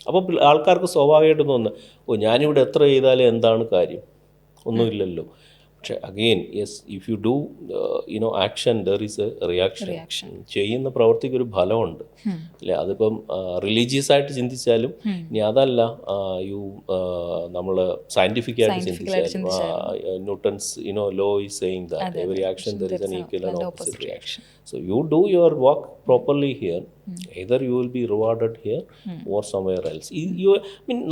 അപ്പോൾ ആൾക്കാർക്ക് സ്വാഭാവികമായിട്ട് തോന്നുന്നത്, ഞാനിവിടെ എത്ര ചെയ്താലും എന്താണ് കാര്യം, ഒന്നുമില്ലല്ലോ. പക്ഷെ again if you do action there is A reaction. ചെയ്യുന്ന പ്രവൃത്തിക്ക് ഒരു ഫലമുണ്ട് അല്ലേ? അതിപ്പം റിലീജിയസ് ആയിട്ട് ചിന്തിച്ചാലും, ഇനി അതല്ല നമ്മൾ സയൻറ്റിഫിക് ആയിട്ട് ചിന്തിച്ചാലും, Newton's law is saying that every action there is an equal and opposite reaction. So you do your work properly here, either you will be rewarded here or somewhere else.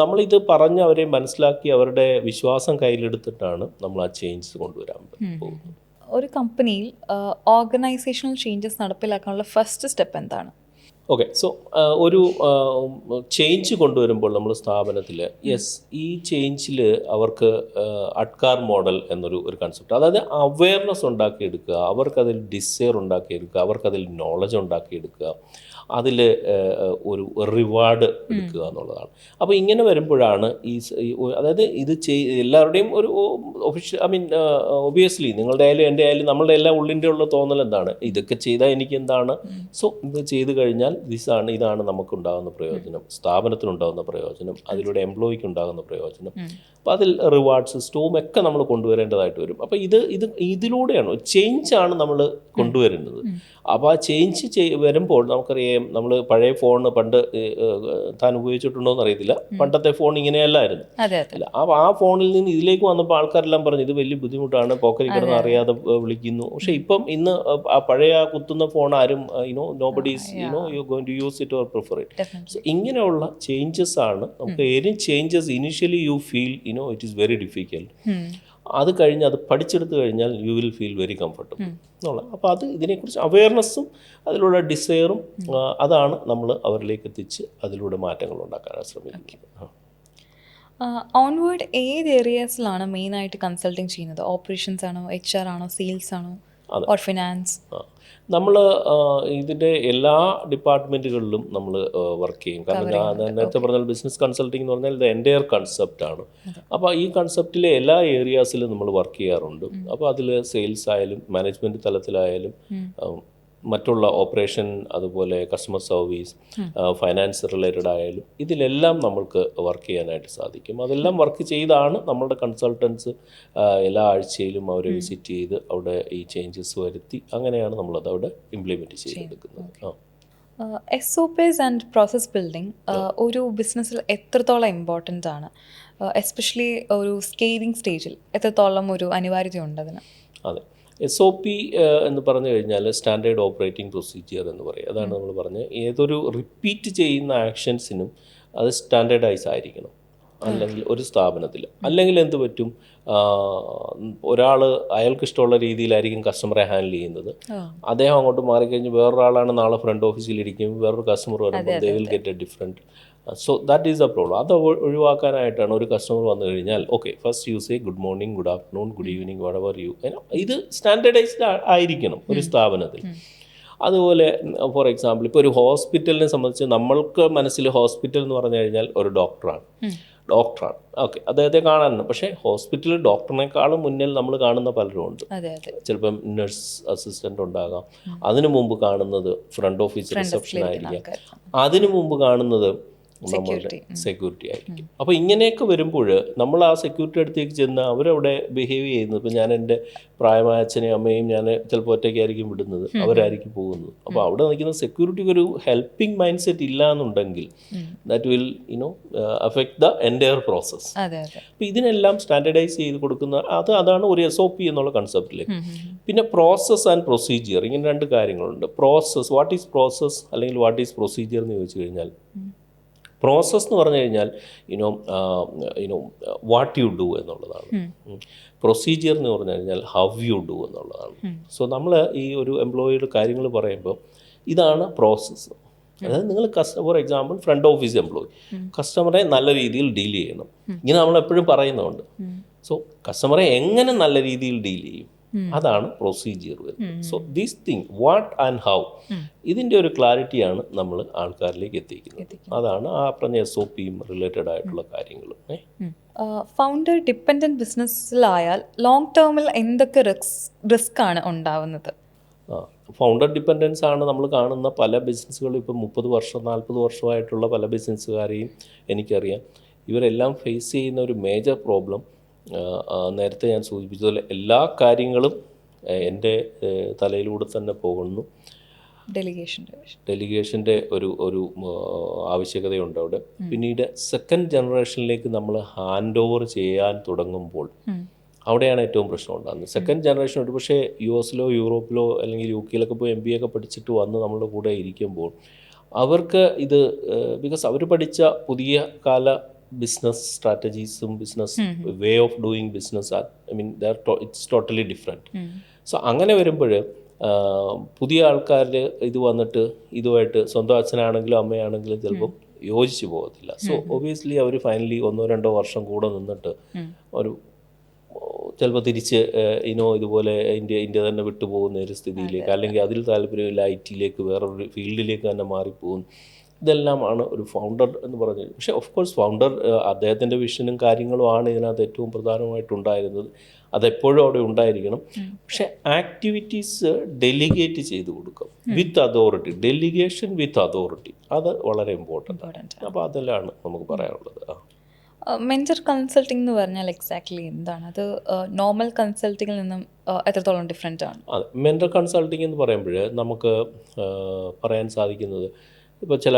നമ്മളിത് പറഞ്ഞ് അവരെ മനസ്സിലാക്കി അവരുടെ വിശ്വാസം കയ്യിലെടുത്തിട്ടാണ് നമ്മൾ ആ ചേഞ്ചസ് കൊണ്ടുവരാൻ പോകുന്നത്. ഒരു കമ്പനിയിൽ ഓർഗനൈസേഷണൽ ചേഞ്ചസ് നടപ്പിലാക്കാനുള്ള ഫസ്റ്റ് സ്റ്റെപ്പ് എന്താണ്? ഓക്കെ, സോ ഒരു ചേഞ്ച് കൊണ്ടുവരുമ്പോൾ നമ്മൾ സ്ഥാപനത്തിൽ ഈ ചേഞ്ചിൽ അവർക്ക് അഡ്കാർ മോഡൽ എന്നൊരു കൺസെപ്റ്റ്, അതായത് അവെയർനെസ് ഉണ്ടാക്കിയെടുക്കുക, അവർക്കതിൽ ഡിസയർ ഉണ്ടാക്കിയെടുക്കുക, അവർക്കതിൽ നോളജ് ഉണ്ടാക്കിയെടുക്കുക, അതിൽ ഒരു റിവാർഡ് എടുക്കുക എന്നുള്ളതാണ്. അപ്പോൾ ഇങ്ങനെ വരുമ്പോഴാണ് അതായത് ഇത് എല്ലാവരുടെയും ഒരു ഒബിയസ്ലി നിങ്ങളുടെ ആയാലും എൻ്റെ ആയാലും നമ്മളുടെ എല്ലാം ഉള്ളിൻ്റെ ഉള്ള തോന്നൽ എന്താണ്, ഇതൊക്കെ ചെയ്താൽ എനിക്ക് എന്താണ്, സോ ഇത് ചെയ്ത് കഴിഞ്ഞാൽ ഇതാണ് നമുക്കുണ്ടാകുന്ന പ്രയോജനം, സ്ഥാപനത്തിനുണ്ടാകുന്ന പ്രയോജനം, അതിലൂടെ എംപ്ലോയിക്ക് ഉണ്ടാകുന്ന പ്രയോജനം. അപ്പോൾ അതിൽ റിവാർഡ് സിസ്റ്റവും ഒക്കെ നമ്മൾ കൊണ്ടുവരേണ്ടതായിട്ട് വരും. അപ്പോൾ ഇതിലൂടെയാണ് ചേഞ്ചാണ് നമ്മൾ കൊണ്ടുവരുന്നത്. അപ്പോൾ ആ ചേഞ്ച് വരുമ്പോൾ നമുക്കറിയാം, നമ്മൾ പഴയ ഫോൺ പണ്ട് താൻ ഉപയോഗിച്ചിട്ടുണ്ടോ എന്ന് അറിയത്തില്ല, പണ്ടത്തെ ഫോൺ ഇങ്ങനെയല്ലായിരുന്നു അല്ല. അപ്പോൾ ആ ഫോണിൽ നിന്ന് ഇതിലേക്ക് വന്നപ്പോൾ ആൾക്കാരെല്ലാം പറഞ്ഞു ഇത് വലിയ ബുദ്ധിമുട്ടാണ്, പോക്കറ്റിൽ കിടന്ന് അറിയാതെ വിളിക്കുന്നു. പക്ഷേ ഇന്ന് ആ പഴയ കുത്തുന്ന ഫോൺ ആരും nobody's you going to use it or prefer it. So ഇങ്ങനെയുള്ള ചേഞ്ചസ് ആണ് നമുക്ക്. Any changes initially you feel it is very difficult, അത് കഴിഞ്ഞ് അത് പഠിച്ചെടുത്ത് കഴിഞ്ഞാൽ you will feel very comfortable എന്നുള്ള. അപ്പോൾ ഇതിനെക്കുറിച്ച് അവെയർനെസ്സും അതിലുള്ള ഡിസയറും അതാണ് നമ്മൾ അവരിലേക്ക് എത്തിച്ച് അതിലൂടെ മാറ്റങ്ങൾ ഉണ്ടാക്കാനാണ് ശ്രമിക്കുന്നത്. ഓൺവേർഡ് ഏത് ഏരിയാസിലാണ് മെയിനായിട്ട് കൺസൾട്ടിങ് ചെയ്യുന്നത്? ഓപ്പറേഷൻസ് ആണോ, HR ആണോ, സെയിൽസ് ആണോ, ഓർ ഫിനാൻസ്? നമ്മൾ ഇതിൻ്റെ എല്ലാ ഡിപ്പാർട്ട്മെൻറ്റുകളിലും നമ്മൾ വർക്ക് ചെയ്യും. കാരണം ഞാൻ നേരത്തെ പറഞ്ഞാൽ ബിസിനസ് കൺസൾട്ടിംഗ് എന്ന് പറഞ്ഞാൽ ഇത് എൻ്റയർ കൺസെപ്റ്റാണ്. അപ്പോൾ ഈ കൺസെപ്റ്റിലെ എല്ലാ ഏരിയാസിലും നമ്മൾ വർക്ക് ചെയ്യാറുണ്ട്. അപ്പോൾ അതിൽ സെയിൽസ് ആയാലും മാനേജ്മെൻറ്റ് തലത്തിലായാലും മറ്റുള്ള ഓപ്പറേഷൻ, അതുപോലെ കസ്റ്റമർ സർവീസ്, ഫൈനാൻസ് റിലേറ്റഡ് ആയാലും ഇതിലെല്ലാം നമ്മൾക്ക് വർക്ക് ചെയ്യാനായിട്ട് സാധിക്കും. അതെല്ലാം വർക്ക് ചെയ്താണ് നമ്മളുടെ കൺസൾട്ടൻസ് എല്ലാ ആഴ്ചയിലും അവരെ വിസിറ്റ് ചെയ്ത് അവിടെ ഈ ചേഞ്ചസ് വരുത്തി അങ്ങനെയാണ് നമ്മളത് അവിടെ ഇംപ്ലിമെൻറ്റ് ചെയ്തെടുക്കുന്നത്. SOPs ആൻഡ് പ്രോസസ് ബിൽഡിംഗ് ഒരു ബിസിനസ്സിൽ എത്രത്തോളം ഇമ്പോർട്ടൻ്റ് ആണ്, എസ്പെഷ്യലി ഒരു സ്കെയിലിംഗ് സ്റ്റേജിൽ എത്രത്തോളം ഒരു അനിവാര്യത ഉണ്ട് അതിന്? അതെ, SOP എന്ന് പറഞ്ഞു കഴിഞ്ഞാൽ സ്റ്റാൻഡേർഡ് ഓപ്പറേറ്റിംഗ് പ്രൊസീജിയർ എന്ന് പറയും. അതാണ് നമ്മൾ പറഞ്ഞത്. ഏതൊരു റിപ്പീറ്റ് ചെയ്യുന്ന ആക്ഷൻസിനും അത് സ്റ്റാൻഡേർഡൈസ് ആയിരിക്കണം. അല്ലെങ്കിൽ ഒരു സ്ഥാപനത്തിൽ അല്ലെങ്കിൽ എന്ത് പറ്റും, ഒരാൾ അയാൾക്ക് ഇഷ്ടമുള്ള രീതിയിലായിരിക്കും കസ്റ്റമറെ ഹാൻഡിൽ ചെയ്യുന്നത്. അദ്ദേഹം അങ്ങോട്ട് മാറിക്കഴിഞ്ഞ് വേറൊരാളാണ് നാളെ ഫ്രണ്ട് ഓഫീസിലിരിക്കും, വേറൊരു കസ്റ്റമർ വരുമ്പോൾ they will get a different. So that is a problem. അത് ഒഴിവാക്കാനായിട്ടാണ് ഒരു കസ്റ്റമർ വന്നു കഴിഞ്ഞാൽ okay first you say good morning, good afternoon, good evening, whatever you. ഇത് സ്റ്റാൻഡേർഡൈസ്ഡ് ആയിരിക്കണം ഒരു സ്ഥാപനത്തിൽ. അതുപോലെ ഫോർ എക്സാമ്പിൾ ഇപ്പോൾ ഒരു ഹോസ്പിറ്റലിനെ സംബന്ധിച്ച് നമ്മൾക്ക് മനസ്സിൽ ഹോസ്പിറ്റൽ എന്ന് പറഞ്ഞു കഴിഞ്ഞാൽ ഒരു ഡോക്ടറാണ്. ഓക്കെ, അദ്ദേഹത്തെ കാണാനുണ്ട്. പക്ഷേ ഹോസ്പിറ്റലിൽ ഡോക്ടറിനേക്കാളും മുന്നിൽ നമ്മൾ കാണുന്ന പലരും ഉണ്ട്. ചിലപ്പം നഴ്സ് അസിസ്റ്റൻ്റ് ഉണ്ടാകാം, അതിനു മുമ്പ് കാണുന്നത് ഫ്രണ്ട് ഓഫീസ് റിസപ്ഷൻ ആയിരിക്കാം, അതിനു മുമ്പ് കാണുന്നത് നമ്മളുടെ സെക്യൂരിറ്റി ആയിരിക്കും. അപ്പോൾ ഇങ്ങനെയൊക്കെ വരുമ്പോൾ നമ്മൾ ആ സെക്യൂരിറ്റി അടുത്തേക്ക് ചെന്ന് അവരവിടെ ബിഹേവ് ചെയ്യുന്നത്, ഇപ്പോൾ ഞാൻ എൻ്റെ പ്രായമായ അച്ഛനെയും അമ്മയും ഞാൻ ചിലപ്പോൾ ഒറ്റയ്ക്കായിരിക്കും വിടുന്നത്, അവരായിരിക്കും പോകുന്നത്. അപ്പോൾ അവിടെ നിൽക്കുന്ന സെക്യൂരിറ്റിക്ക് ഒരു ഹെൽപ്പിംഗ് മൈൻഡ് സെറ്റ് ഇല്ല എന്നുണ്ടെങ്കിൽ that will affect the entire process. അപ്പോൾ ഇതിനെല്ലാം സ്റ്റാൻഡർഡൈസ് ചെയ്ത് കൊടുക്കുന്ന അതാണ് ഒരു SOP എന്നുള്ള കൺസെപ്റ്റിലേക്ക്. പിന്നെ പ്രോസസ് ആൻഡ് പ്രൊസീജിയർ, ഇങ്ങനെ രണ്ട് കാര്യങ്ങളുണ്ട്. പ്രോസസ്, വാട്ട് ഈസ് പ്രോസസ് അല്ലെങ്കിൽ വാട്ട് ഈസ് പ്രൊസീജിയർ എന്ന് ചോദിച്ചു കഴിഞ്ഞാൽ, പ്രോസസ് എന്ന് പറഞ്ഞു കഴിഞ്ഞാൽ വാട്ട് യു ഡു എന്നുള്ളതാണ്. പ്രൊസീജിയർ എന്ന് പറഞ്ഞു കഴിഞ്ഞാൽ ഹൗ യു ഡു എന്നുള്ളതാണ്. സോ നമ്മൾ ഈ ഒരു എംപ്ലോയിയുടെ കാര്യങ്ങൾ പറയുമ്പോൾ ഇതാണ് പ്രോസസ്സ്. അതായത് നിങ്ങൾ for example front office employee കസ്റ്റമറെ നല്ല രീതിയിൽ ഡീൽ ചെയ്യണം. ഇങ്ങനെ നമ്മൾ എപ്പോഴും പറയുന്നുണ്ട്. സോ കസ്റ്റമറെ എങ്ങനെ നല്ല രീതിയിൽ ഡീൽ ചെയ്യും, അതാണ് പ്രൊസീജിയർ വരുന്നത്. So these thing what and how, ഇതിൻ്റെ ഒരു ക്ലാരിറ്റിയാണ് നമ്മൾ ആൾക്കാരിലേക്ക് എത്തിക്കുന്നത്. അതാണ് ആ പറഞ്ഞ SOPയും റിലേറ്റഡ് ആയിട്ടുള്ള കാര്യങ്ങളും. ഫൗണ്ടർ ഡിപ്പെൻഡൻറ്റ് ബിസിനസ്സിലായാൽ ലോങ് ടേമിൽ എന്തൊക്കെ റിസ്ക് ആണ് ഉണ്ടാവുന്നത്? ഫൗണ്ടർ ഡിപ്പെൻഡൻസ് ആണ് നമ്മൾ കാണുന്ന പല ബിസിനസ്സുകളും. ഇപ്പം 30 വർഷം 40 വർഷമായിട്ടുള്ള പല ബിസിനസ്സുകാരെയും എനിക്കറിയാം. ഇവരെല്ലാം ഫേസ് ചെയ്യുന്ന ഒരു മേജർ പ്രോബ്ലം, നേരത്തെ ഞാൻ സൂചിപ്പിച്ചതുപോലെ എല്ലാ കാര്യങ്ങളും എൻ്റെ തലയിലൂടെ തന്നെ പോകുന്നു. ഡെലിഗേഷൻ്റെ ഒരു ആവശ്യകതയുണ്ട് അവിടെ. പിന്നീട് സെക്കൻഡ് ജനറേഷനിലേക്ക് നമ്മൾ ഹാൻഡ് ഓവർ ചെയ്യാൻ തുടങ്ങുമ്പോൾ അവിടെയാണ് ഏറ്റവും പ്രശ്നം ഉണ്ടാകുന്നത്. സെക്കൻഡ് ജനറേഷൻ ഒരു പക്ഷേ US-ലോ യൂറോപ്പിലോ അല്ലെങ്കിൽ UK പോയി MBA ഒക്കെ പഠിച്ചിട്ട് വന്ന് നമ്മളുടെ കൂടെ ഇരിക്കുമ്പോൾ അവർക്ക് ഇത് ബിക്കോസ് അവർ പഠിച്ച പുതിയ കാല ബിസിനസ് സ്ട്രാറ്റജീസും business way of doing business, it's totally different. So അങ്ങനെ വരുമ്പോൾ പുതിയ ആൾക്കാർ ഇത് വന്നിട്ട് ഇതുമായിട്ട് സ്വന്തം അച്ഛനാണെങ്കിലും അമ്മയാണെങ്കിലും ചിലപ്പം യോജിച്ച് പോകത്തില്ല. സോ ഒബിയസ്ലി അവർ ഫൈനലി 1-2 വർഷം കൂടെ നിന്നിട്ട് ഒരു ചിലപ്പോൾ തിരിച്ച് ഇതുപോലെ ഇന്ത്യ തന്നെ വിട്ടുപോകുന്ന ഒരു സ്ഥിതിയിലേക്ക്, അല്ലെങ്കിൽ അതിൽ താല്പര്യമില്ല IT-യിലേക്ക് വേറൊരു ഫീൽഡിലേക്ക് തന്നെ മാറിപ്പോകും. ഇതെല്ലാമാണ് ഒരു ഫൗണ്ടർ എന്ന് പറഞ്ഞത്. പക്ഷേ ഓഫ് കോഴ്സ് ഫൗണ്ടർ അദ്ദേഹത്തിൻ്റെ വിഷനും കാര്യങ്ങളും ആണ് ഇതിനകത്ത് ഏറ്റവും പ്രധാനമായിട്ടുണ്ടായിരുന്നത്. അതെപ്പോഴും അവിടെ ഉണ്ടായിരിക്കണം. പക്ഷേ ആക്ടിവിറ്റീസ് ഡെലിഗേറ്റ് ചെയ്ത് കൊടുക്കും വിത്ത് അതോറിറ്റി. ഡെലിഗേഷൻ വിത്ത് അതോറിറ്റി, അത് വളരെ ഇമ്പോർട്ടൻ്റ്. അപ്പോൾ അതെല്ലാം നമുക്ക് പറയാനുള്ളത്. മെൻറ്റർ കൺസൾട്ടിംഗ് എന്ന് പറഞ്ഞാൽ എക്സാക്ട്ലി എന്താണ്? അത് നോർമൽ കൺസൾട്ടിങ്ങിൽ നിന്നും എത്രത്തോളം ഡിഫറെൻ്റ് ആണ്? അതെ, മെൻറ്റർ കൺസൾട്ടിംഗ് എന്ന് പറയുമ്പോൾ നമുക്ക് പറയാൻ സാധിക്കുന്നത്, ഇപ്പോൾ ചില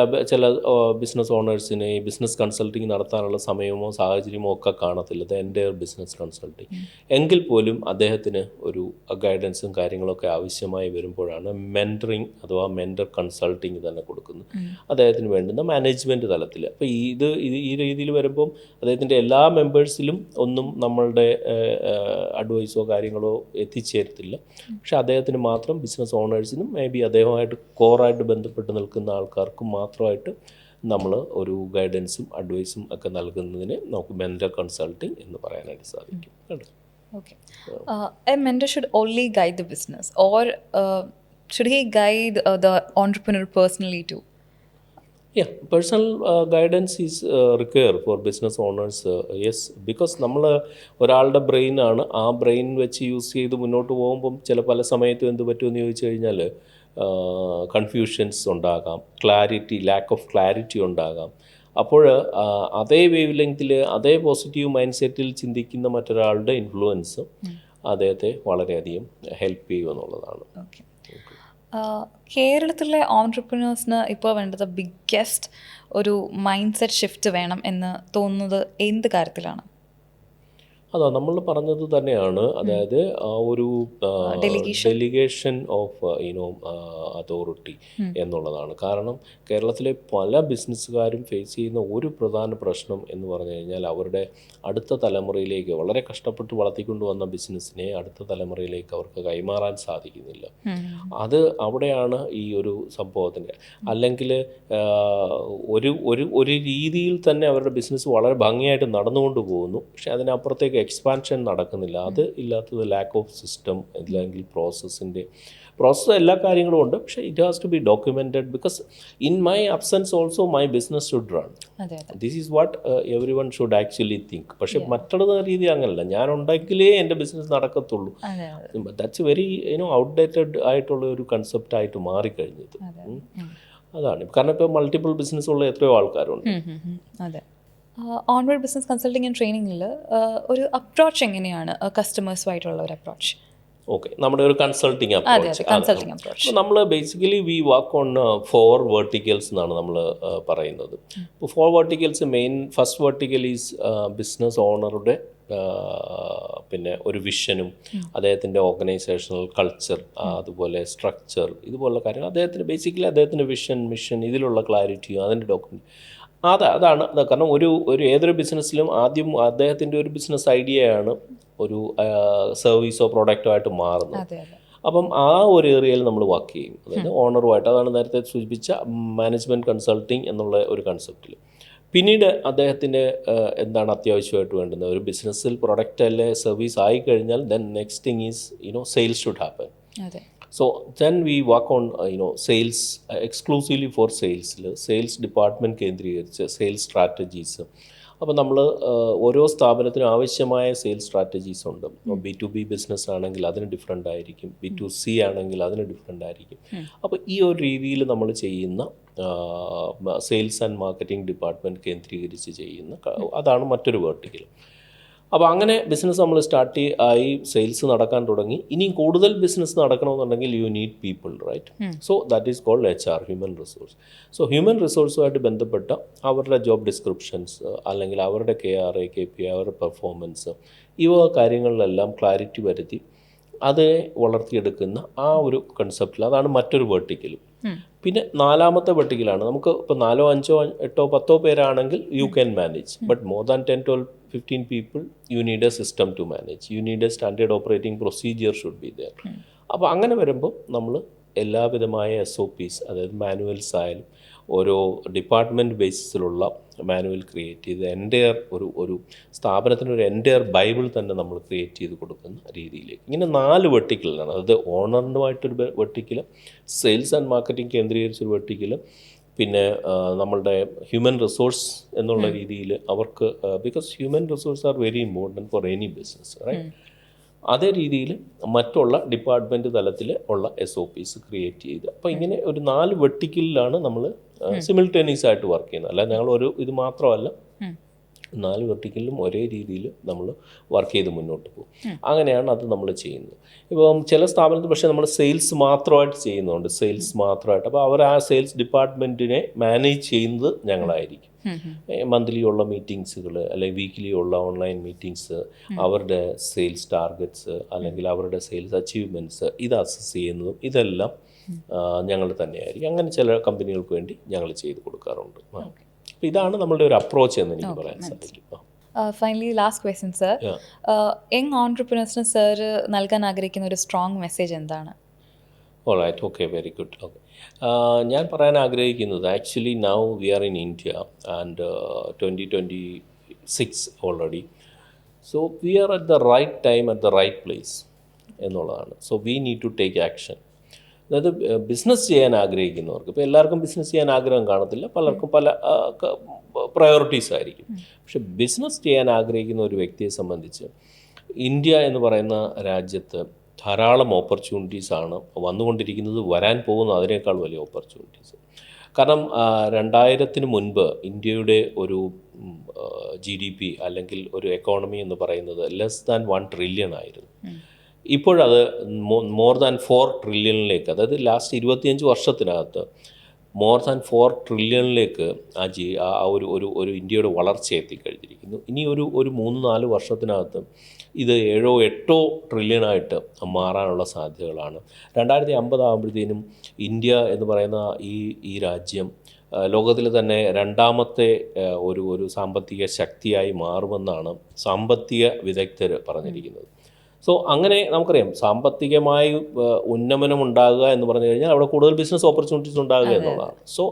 ബിസിനസ് ഓണേഴ്സിന് ഈ ബിസിനസ് കൺസൾട്ടിങ് നടത്താനുള്ള സമയമോ സാഹചര്യമോ ഒക്കെ കാണത്തില്ല, ദ എൻ്റയർ ബിസിനസ് കൺസൾട്ടിങ്. എങ്കിൽ പോലും അദ്ദേഹത്തിന് ഒരു ഗൈഡൻസും കാര്യങ്ങളൊക്കെ ആവശ്യമായി വരുമ്പോഴാണ് മെൻറ്ററിങ് അഥവാ മെൻറ്റർ കൺസൾട്ടിങ് തന്നെ കൊടുക്കുന്നത് അദ്ദേഹത്തിന് വേണ്ടുന്ന മാനേജ്മെൻറ്റ് തലത്തിൽ. അപ്പോൾ ഈ രീതിയിൽ വരുമ്പം അദ്ദേഹത്തിൻ്റെ എല്ലാ മെമ്പേഴ്സിലും ഒന്നും നമ്മളുടെ അഡ്വൈസോ കാര്യങ്ങളോ എത്തിച്ചേരത്തില്ല. പക്ഷേ അദ്ദേഹത്തിന് മാത്രം ബിസിനസ് ഓണേഴ്സിനും മേ ബി അദ്ദേഹമായിട്ട് കോറായിട്ട് ബന്ധപ്പെട്ട് നിൽക്കുന്ന ആൾക്കാർ മാത്രമായിട്ട് നമ്മൾ ഒരു ഗൈഡൻസും അഡ്വൈസും ഒക്കെ നൽകുന്നതിന് നമുക്ക് മെൻറ്റർ കൺസൾട്ടിങ് എന്ന് പറയാനായിട്ട് സാധിക്കും. Okay. A mentor should only guide the business, or should he guide the entrepreneur personally too? Yeah, personal guidance is required for business owners. Yes, because നമ്മൾ ഒരാളുടെ ബ്രെയിനാണ്, ആ ബ്രെയിൻ വെച്ച് യൂസ് ചെയ്ത് മുന്നോട്ട് പോകുമ്പം പല സമയത്തും എന്ത് പറ്റുമെന്ന് ചോദിച്ചു കഴിഞ്ഞാൽ കൺഫ്യൂഷൻസ് ഉണ്ടാകാം, ലാക്ക് ഓഫ് ക്ലാരിറ്റി ഉണ്ടാകാം. അപ്പോൾ അതേ വേവ് ലെങ്തിൽ അതേ പോസിറ്റീവ് മൈൻഡ് സെറ്റിൽ ചിന്തിക്കുന്ന മറ്റൊരാളുടെ ഇൻഫ്ലുവൻസ് അദ്ദേഹത്തെ വളരെയധികം ഹെൽപ്പ് ചെയ്യുമെന്നുള്ളതാണ്. കേരളത്തിലെ ഓൺട്രപ്രനേഴ്സിന് ഇപ്പോൾ വേണ്ടത് ബിഗ്ഗസ്റ്റ് ഒരു മൈൻഡ് സെറ്റ് ഷിഫ്റ്റ് വേണം എന്ന് തോന്നുന്നത് എന്ത് കാര്യത്തിലാണ്? അതാ നമ്മൾ പറഞ്ഞത് തന്നെയാണ്. അതായത് ആ ഒരു ഡെലിഗേഷൻ ഓഫ് അതോറിറ്റി എന്നുള്ളതാണ്. കാരണം കേരളത്തിലെ പല ബിസിനസ്സുകാരും ഫേസ് ചെയ്യുന്ന ഒരു പ്രധാന പ്രശ്നം എന്ന് പറഞ്ഞു കഴിഞ്ഞാൽ അവരുടെ അടുത്ത തലമുറയിലേക്ക് വളരെ കഷ്ടപ്പെട്ട് വളർത്തിക്കൊണ്ട് വന്ന ബിസിനസ്സിനെ അടുത്ത തലമുറയിലേക്ക് അവർക്ക് കൈമാറാൻ സാധിക്കുന്നില്ല. അത് അവിടെയാണ് ഈ ഒരു സംഭവത്തിൻ്റെ. അല്ലെങ്കിൽ ഒരു ഒരു ഒരു രീതിയിൽ തന്നെ അവരുടെ ബിസിനസ് വളരെ ഭംഗിയായിട്ട് നടന്നുകൊണ്ട് പോകുന്നു, പക്ഷേ അതിനപ്പുറത്തേക്ക് എക്സ്പാൻഷൻ നടക്കുന്നില്ല. അത് ഇല്ലാത്തത് ലാക്ക് ഓഫ് സിസ്റ്റം അല്ലെങ്കിൽ പ്രോസസ്സ് എല്ലാ കാര്യങ്ങളും ഉണ്ട്, പക്ഷേ it has to be documented. Because in my absence also my business should run. This is what everyone should actually think. പക്ഷേ മറ്റുള്ള രീതി അങ്ങനല്ല, ഞാനുണ്ടെങ്കിലേ എൻ്റെ ബിസിനസ് നടക്കത്തുള്ളൂ. ദാറ്റ്സ് വെരി ഔട്ട്ഡേറ്റഡ് ആയിട്ടുള്ള ഒരു കൺസെപ്റ്റായിട്ട് മാറിക്കഴിഞ്ഞത്. അതാണ് കാരണം ഇപ്പോൾ മൾട്ടിപ്പിൾ ബിസിനസ് ഉള്ള എത്രയോ ആൾക്കാരുണ്ട്. അതെ. ഓൺവേർഡ് ബിസിനസ് കൺസൾട്ടിങ് ആൻഡ് ട്രെയിനിങ്ങിൽ ഒരു അപ്രോച്ച് എങ്ങനെയാണ് കസ്റ്റമേഴ്സുമായിട്ടുള്ള ഒരു അപ്രോച്ച്? ഓക്കെ, നമ്മുടെ ഒരു കൺസൾട്ടിങ് അപ്രോച്ച് നമ്മൾ basically we work on 4 verticals എന്നാണ് നമ്മൾ പറയുന്നത്. ഇപ്പോൾ 4 verticals first vertical is business ഓണറുടെ പിന്നെ ഒരു വിഷനും അദ്ദേഹത്തിൻ്റെ ഓർഗനൈസേഷണൽ കൾച്ചർ, അതുപോലെ സ്ട്രക്ചർ, ഇതുപോലുള്ള കാര്യങ്ങൾ അദ്ദേഹത്തിൻ്റെ മിഷൻ ഇതിലുള്ള ക്ലാരിറ്റിയും അതിൻ്റെ ഡോക്യുമെൻറ്റ് അതാണ്. കാരണം ഏതൊരു ബിസിനസ്സിലും ആദ്യം അദ്ദേഹത്തിൻ്റെ ഒരു ബിസിനസ് ഐഡിയയാണ് ഒരു സർവീസോ പ്രോഡക്റ്റോ ആയിട്ട് മാറുന്നത്. അപ്പം ആ ഒരു ഏരിയയിൽ നമ്മൾ വർക്ക് ചെയ്യും, അതായത് ഓണറുമായിട്ട്. അതാണ് നേരത്തെ സൂചിപ്പിച്ച മാനേജ്മെൻറ്റ് കൺസൾട്ടിങ് എന്നുള്ള ഒരു കൺസെപ്റ്റിൽ. പിന്നീട് അദ്ദേഹത്തിൻ്റെ എന്താണ് അത്യാവശ്യമായിട്ട് വേണ്ടുന്നത്, ഒരു ബിസിനസ്സിൽ പ്രൊഡക്റ്റ് അല്ലെ സർവീസ് ആയിക്കഴിഞ്ഞാൽ then next thing is sales should happen. So then we work on sales exclusively for sales department കേന്ദ്രീകരിച്ച് സെയിൽസ് സ്ട്രാറ്റജീസ്. അപ്പോൾ നമ്മൾ ഓരോ സ്ഥാപനത്തിനും ആവശ്യമായ സെയിൽസ് സ്ട്രാറ്റജീസ് ഉണ്ട്. B2B ബിസിനസ് ആണെങ്കിൽ അതിന് ഡിഫറെൻ്റ് ആയിരിക്കും, B2C ആണെങ്കിൽ അതിന് ഡിഫറെൻ്റ് ആയിരിക്കും. അപ്പോൾ ഈ ഒരു രീതിയിൽ നമ്മൾ ചെയ്യുന്ന സെയിൽസ് ആൻഡ് മാർക്കറ്റിംഗ് ഡിപ്പാർട്ട്മെൻറ്റ് കേന്ദ്രീകരിച്ച് ചെയ്യുന്ന അതാണ് മറ്റൊരു വെർട്ടിക്കൽ. അപ്പോൾ അങ്ങനെ ബിസിനസ് നമ്മൾ സ്റ്റാർട്ട് ആയി, സെയിൽസ് നടക്കാൻ തുടങ്ങി. ഇനിയും കൂടുതൽ ബിസിനസ് നടക്കണമെന്നുണ്ടെങ്കിൽ you need people, right? So that is called HR, human resource. സോ ഹ്യൂമൻ റിസോഴ്സുമായിട്ട് ബന്ധപ്പെട്ട അവരുടെ ജോബ് ഡിസ്ക്രിപ്ഷൻസ് അല്ലെങ്കിൽ അവരുടെ KRA, KPI, അവരുടെ പെർഫോമൻസ്, ഇവ കാര്യങ്ങളിലെല്ലാം ക്ലാരിറ്റി വരുത്തി അത് വളർത്തിയെടുക്കുന്ന ആ ഒരു കൺസെപ്റ്റിൽ അതാണ് മറ്റൊരു വെർട്ടിക്കലും. പിന്നെ 4ാമത്തെ വെർട്ടിക്കലാണ് നമുക്ക് ഇപ്പോൾ 4, 5, 8, 10 പേരാണെങ്കിൽ you can manage, but more than 10, 12, 15 people you need a system to manage, you need a standard operating procedure should be there. അപ്പോൾ അങ്ങനെ വരുമ്പോൾ നമ്മൾ എല്ലാവിധമായ SOPs, അതായത് മാനുവൽസ് ആയാലും ഓരോ ഡിപ്പാർട്ട്മെൻറ്റ് ബേസിസിലുള്ള മാനുവൽ ക്രിയേറ്റ് ചെയ്ത് എൻ്റയർ ഒരു സ്ഥാപനത്തിന് ഒരു എൻ്റയർ ബൈബിൾ തന്നെ നമ്മൾ ക്രിയേറ്റ് ചെയ്ത് കൊടുക്കുന്ന രീതിയിലേക്ക് ഇങ്ങനെ 4 വെർട്ടിക്കലാണ്. അതായത് ഓണറിനുമായിട്ടൊരു വെർട്ടിക്കൽ, സെയിൽസ് ആൻഡ് മാർക്കറ്റിംഗ് കേന്ദ്രീകരിച്ചൊരു വെർട്ടിക്കൽ, പിന്നെ നമ്മളുടെ ഹ്യൂമൻ റിസോഴ്സ് എന്നുള്ള രീതിയിൽ അവർക്ക് because human resource are very important for any business, right? അതേ രീതിയിൽ മറ്റുള്ള ഡിപ്പാർട്ട്മെൻറ്റ് തലത്തിൽ ഉള്ള SOPs ക്രിയേറ്റ് ചെയ്ത് അപ്പോൾ ഇങ്ങനെ ഒരു 4 വെർട്ടിക്കലിലാണ് നമ്മൾ സിമിൾട്ടേനിയസ് ആയിട്ട് വർക്ക് ചെയ്യുന്നത്. അല്ല ഞങ്ങൾ ഇത് മാത്രമല്ല, 4 വെർട്ടിക്കലിലും ഒരേ രീതിയിൽ നമ്മൾ വർക്ക് ചെയ്ത് മുന്നോട്ട് പോകും. അങ്ങനെയാണ് അത് നമ്മൾ ചെയ്യുന്നത്. ഇപ്പം ചില സ്ഥാപനത്തിൽ പക്ഷേ നമ്മൾ സെയിൽസ് മാത്രമായിട്ട് ചെയ്യുന്നുണ്ട്, സെയിൽസ് മാത്രമായിട്ട്. അപ്പോൾ അവർ ആ സെയിൽസ് ഡിപ്പാർട്ട്മെൻറ്റിനെ മാനേജ് ചെയ്യുന്നത് ഞങ്ങളായിരിക്കും. മന്ത്ലി ഉള്ള മീറ്റിങ്സുകൾ അല്ലെങ്കിൽ വീക്കിലി ഉള്ള ഓൺലൈൻ മീറ്റിങ്സ്, അവരുടെ സെയിൽസ് ടാർഗറ്റ്സ് അല്ലെങ്കിൽ അവരുടെ സെയിൽസ് അച്ചീവ്മെൻറ്റ്സ് ഇത് അസസ് ചെയ്യുന്നതും ഇതെല്ലാം ഞങ്ങൾ തന്നെയായിരിക്കും. അങ്ങനെ ചില കമ്പനികൾക്ക് വേണ്ടി ഞങ്ങൾ ചെയ്ത് കൊടുക്കാറുണ്ട്. അപ്പോൾ ഇതാണ് നമ്മളുടെ ഒരു അപ്രോച്ച് എന്ന് എനിക്ക് പറയാൻ സാധിക്കും. Finally last question sir, young ഓൺട്രപ്രനേഴ്സിന് സർ നൽകാൻ ആഗ്രഹിക്കുന്ന ഒരു സ്ട്രോങ് മെസ്സേജ് എന്താണ്? Alright, okay, very good. Okay, ഞാൻ പറയാൻ ആഗ്രഹിക്കുന്നത് actually now we are in India and 2026 already. So we are at the right time at the right place എന്നുള്ളതാണ്. So we need to take action. അതായത് ബിസിനസ് ചെയ്യാൻ ആഗ്രഹിക്കുന്നവർക്ക്, ഇപ്പോൾ എല്ലാവർക്കും ബിസിനസ് ചെയ്യാൻ ആഗ്രഹം കാണത്തില്ല, പലർക്കും പല പ്രയോറിറ്റീസ് ആയിരിക്കും. പക്ഷെ ബിസിനസ് ചെയ്യാൻ ആഗ്രഹിക്കുന്ന ഒരു വ്യക്തിയെ സംബന്ധിച്ച് ഇന്ത്യ എന്ന് പറയുന്ന രാജ്യത്ത് ധാരാളം ഓപ്പർച്യൂണിറ്റീസാണ് വന്നുകൊണ്ടിരിക്കുന്നത്, വരാൻ പോകുന്ന അതിനേക്കാൾ വലിയ ഓപ്പർച്യൂണിറ്റീസ്. കാരണം 2000-ന് മുൻപ് ഇന്ത്യയുടെ ഒരു GDP അല്ലെങ്കിൽ ഒരു എക്കോണമി എന്ന് പറയുന്നത് ലെസ് ദാൻ 1 ട്രില്യൺ ആയിരുന്നു. ഇപ്പോഴത് മോർ ദാൻ 4 ട്രില്യണിലേക്ക്, അതായത് ലാസ്റ്റ് 25 വർഷത്തിനകത്ത് മോർ ദാൻ 4 ട്രില്യണിലേക്ക് ആ ഒരു ഇന്ത്യയുടെ വളർച്ച എത്തിക്കഴിഞ്ഞിരിക്കുന്നു. ഇനി ഒരു 3-4 വർഷത്തിനകത്ത് ഇത് 7-8 ട്രില്യണായിട്ട് മാറാനുള്ള സാധ്യതകളാണ്. 2050 ആകുമ്പോഴത്തേനും ഇന്ത്യ എന്ന് പറയുന്ന ഈ രാജ്യം ലോകത്തിൽ തന്നെ രണ്ടാമത്തെ ഒരു സാമ്പത്തിക ശക്തിയായി മാറുമെന്നാണ് സാമ്പത്തിക വിദഗ്ധർ പറഞ്ഞിരിക്കുന്നത്. സോ അങ്ങനെ നമുക്കറിയാം, സാമ്പത്തികമായി ഉന്നമനം ഉണ്ടാകുക എന്ന് പറഞ്ഞു കഴിഞ്ഞാൽ അവിടെ കൂടുതൽ ബിസിനസ് ഓപ്പർച്യൂണിറ്റീസ് ഉണ്ടാകുക എന്നുള്ളതാണ്. So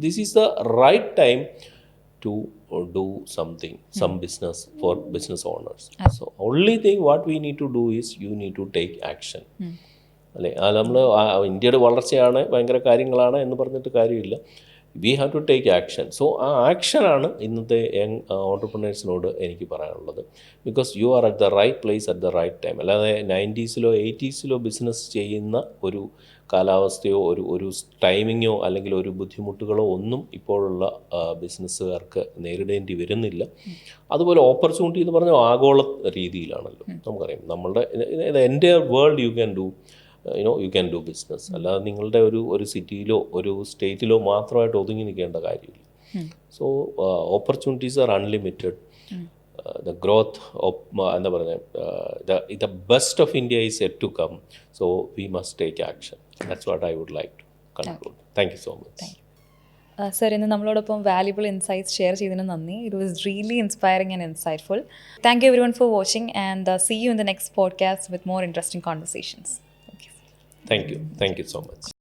this is the right time to do something, some business for business owners. So only thing what we need to do is you need to take action. അല്ലേ, നമ്മൾ ഇന്ത്യയുടെ വളർച്ചയാണ്, ഭയങ്കര കാര്യങ്ങളാണ് എന്ന് പറഞ്ഞിട്ട് കാര്യമില്ല. We have to take action. So ആ ആക്ഷനാണ് ഇന്നത്തെ യങ് ഓൺടർപ്രണേഴ്സിനോട് എനിക്ക് പറയാനുള്ളത്. Because you are at the right place at the right time. അല്ലാതെ 90s-ലോ 80s-ലോ ബിസിനസ് ചെയ്യുന്ന ഒരു കാലാവസ്ഥയോ ഒരു ടൈമിങ്ങോ അല്ലെങ്കിൽ ഒരു ബുദ്ധിമുട്ടുകളോ ഒന്നും ഇപ്പോഴുള്ള ബിസിനസ്സുകാർക്ക് നേരിടേണ്ടി വരുന്നില്ല. അതുപോലെ ഓപ്പർച്യൂണിറ്റി എന്ന് പറഞ്ഞാൽ ആഗോള രീതിയിലാണല്ലോ. നമുക്കറിയാം, നമ്മളുടെ എൻ്റെ world you can do you can do business. അല്ലാതെ നിങ്ങളുടെ ഒരു സിറ്റിയിലോ ഒരു സ്റ്റേറ്റിലോ മാത്രമായിട്ട് ഒതുങ്ങി നിൽക്കേണ്ട കാര്യമില്ല. So opportunities are unlimited. The growth എന്താ പറയുന്നത്, the best of India is yet to come. So we must take action. That's what I would like to conclude. Thank you so much. Sir, ഇന്ന് നമ്മളോടൊപ്പം വാല്യുബിൾ ഇൻസൈറ്റ്സ് ഷെയർ ചെയ്തതിന് നന്ദി. It was really inspiring and insightful. Thank you everyone for watching and see you in the next podcast with more interesting conversations. Thank you so much.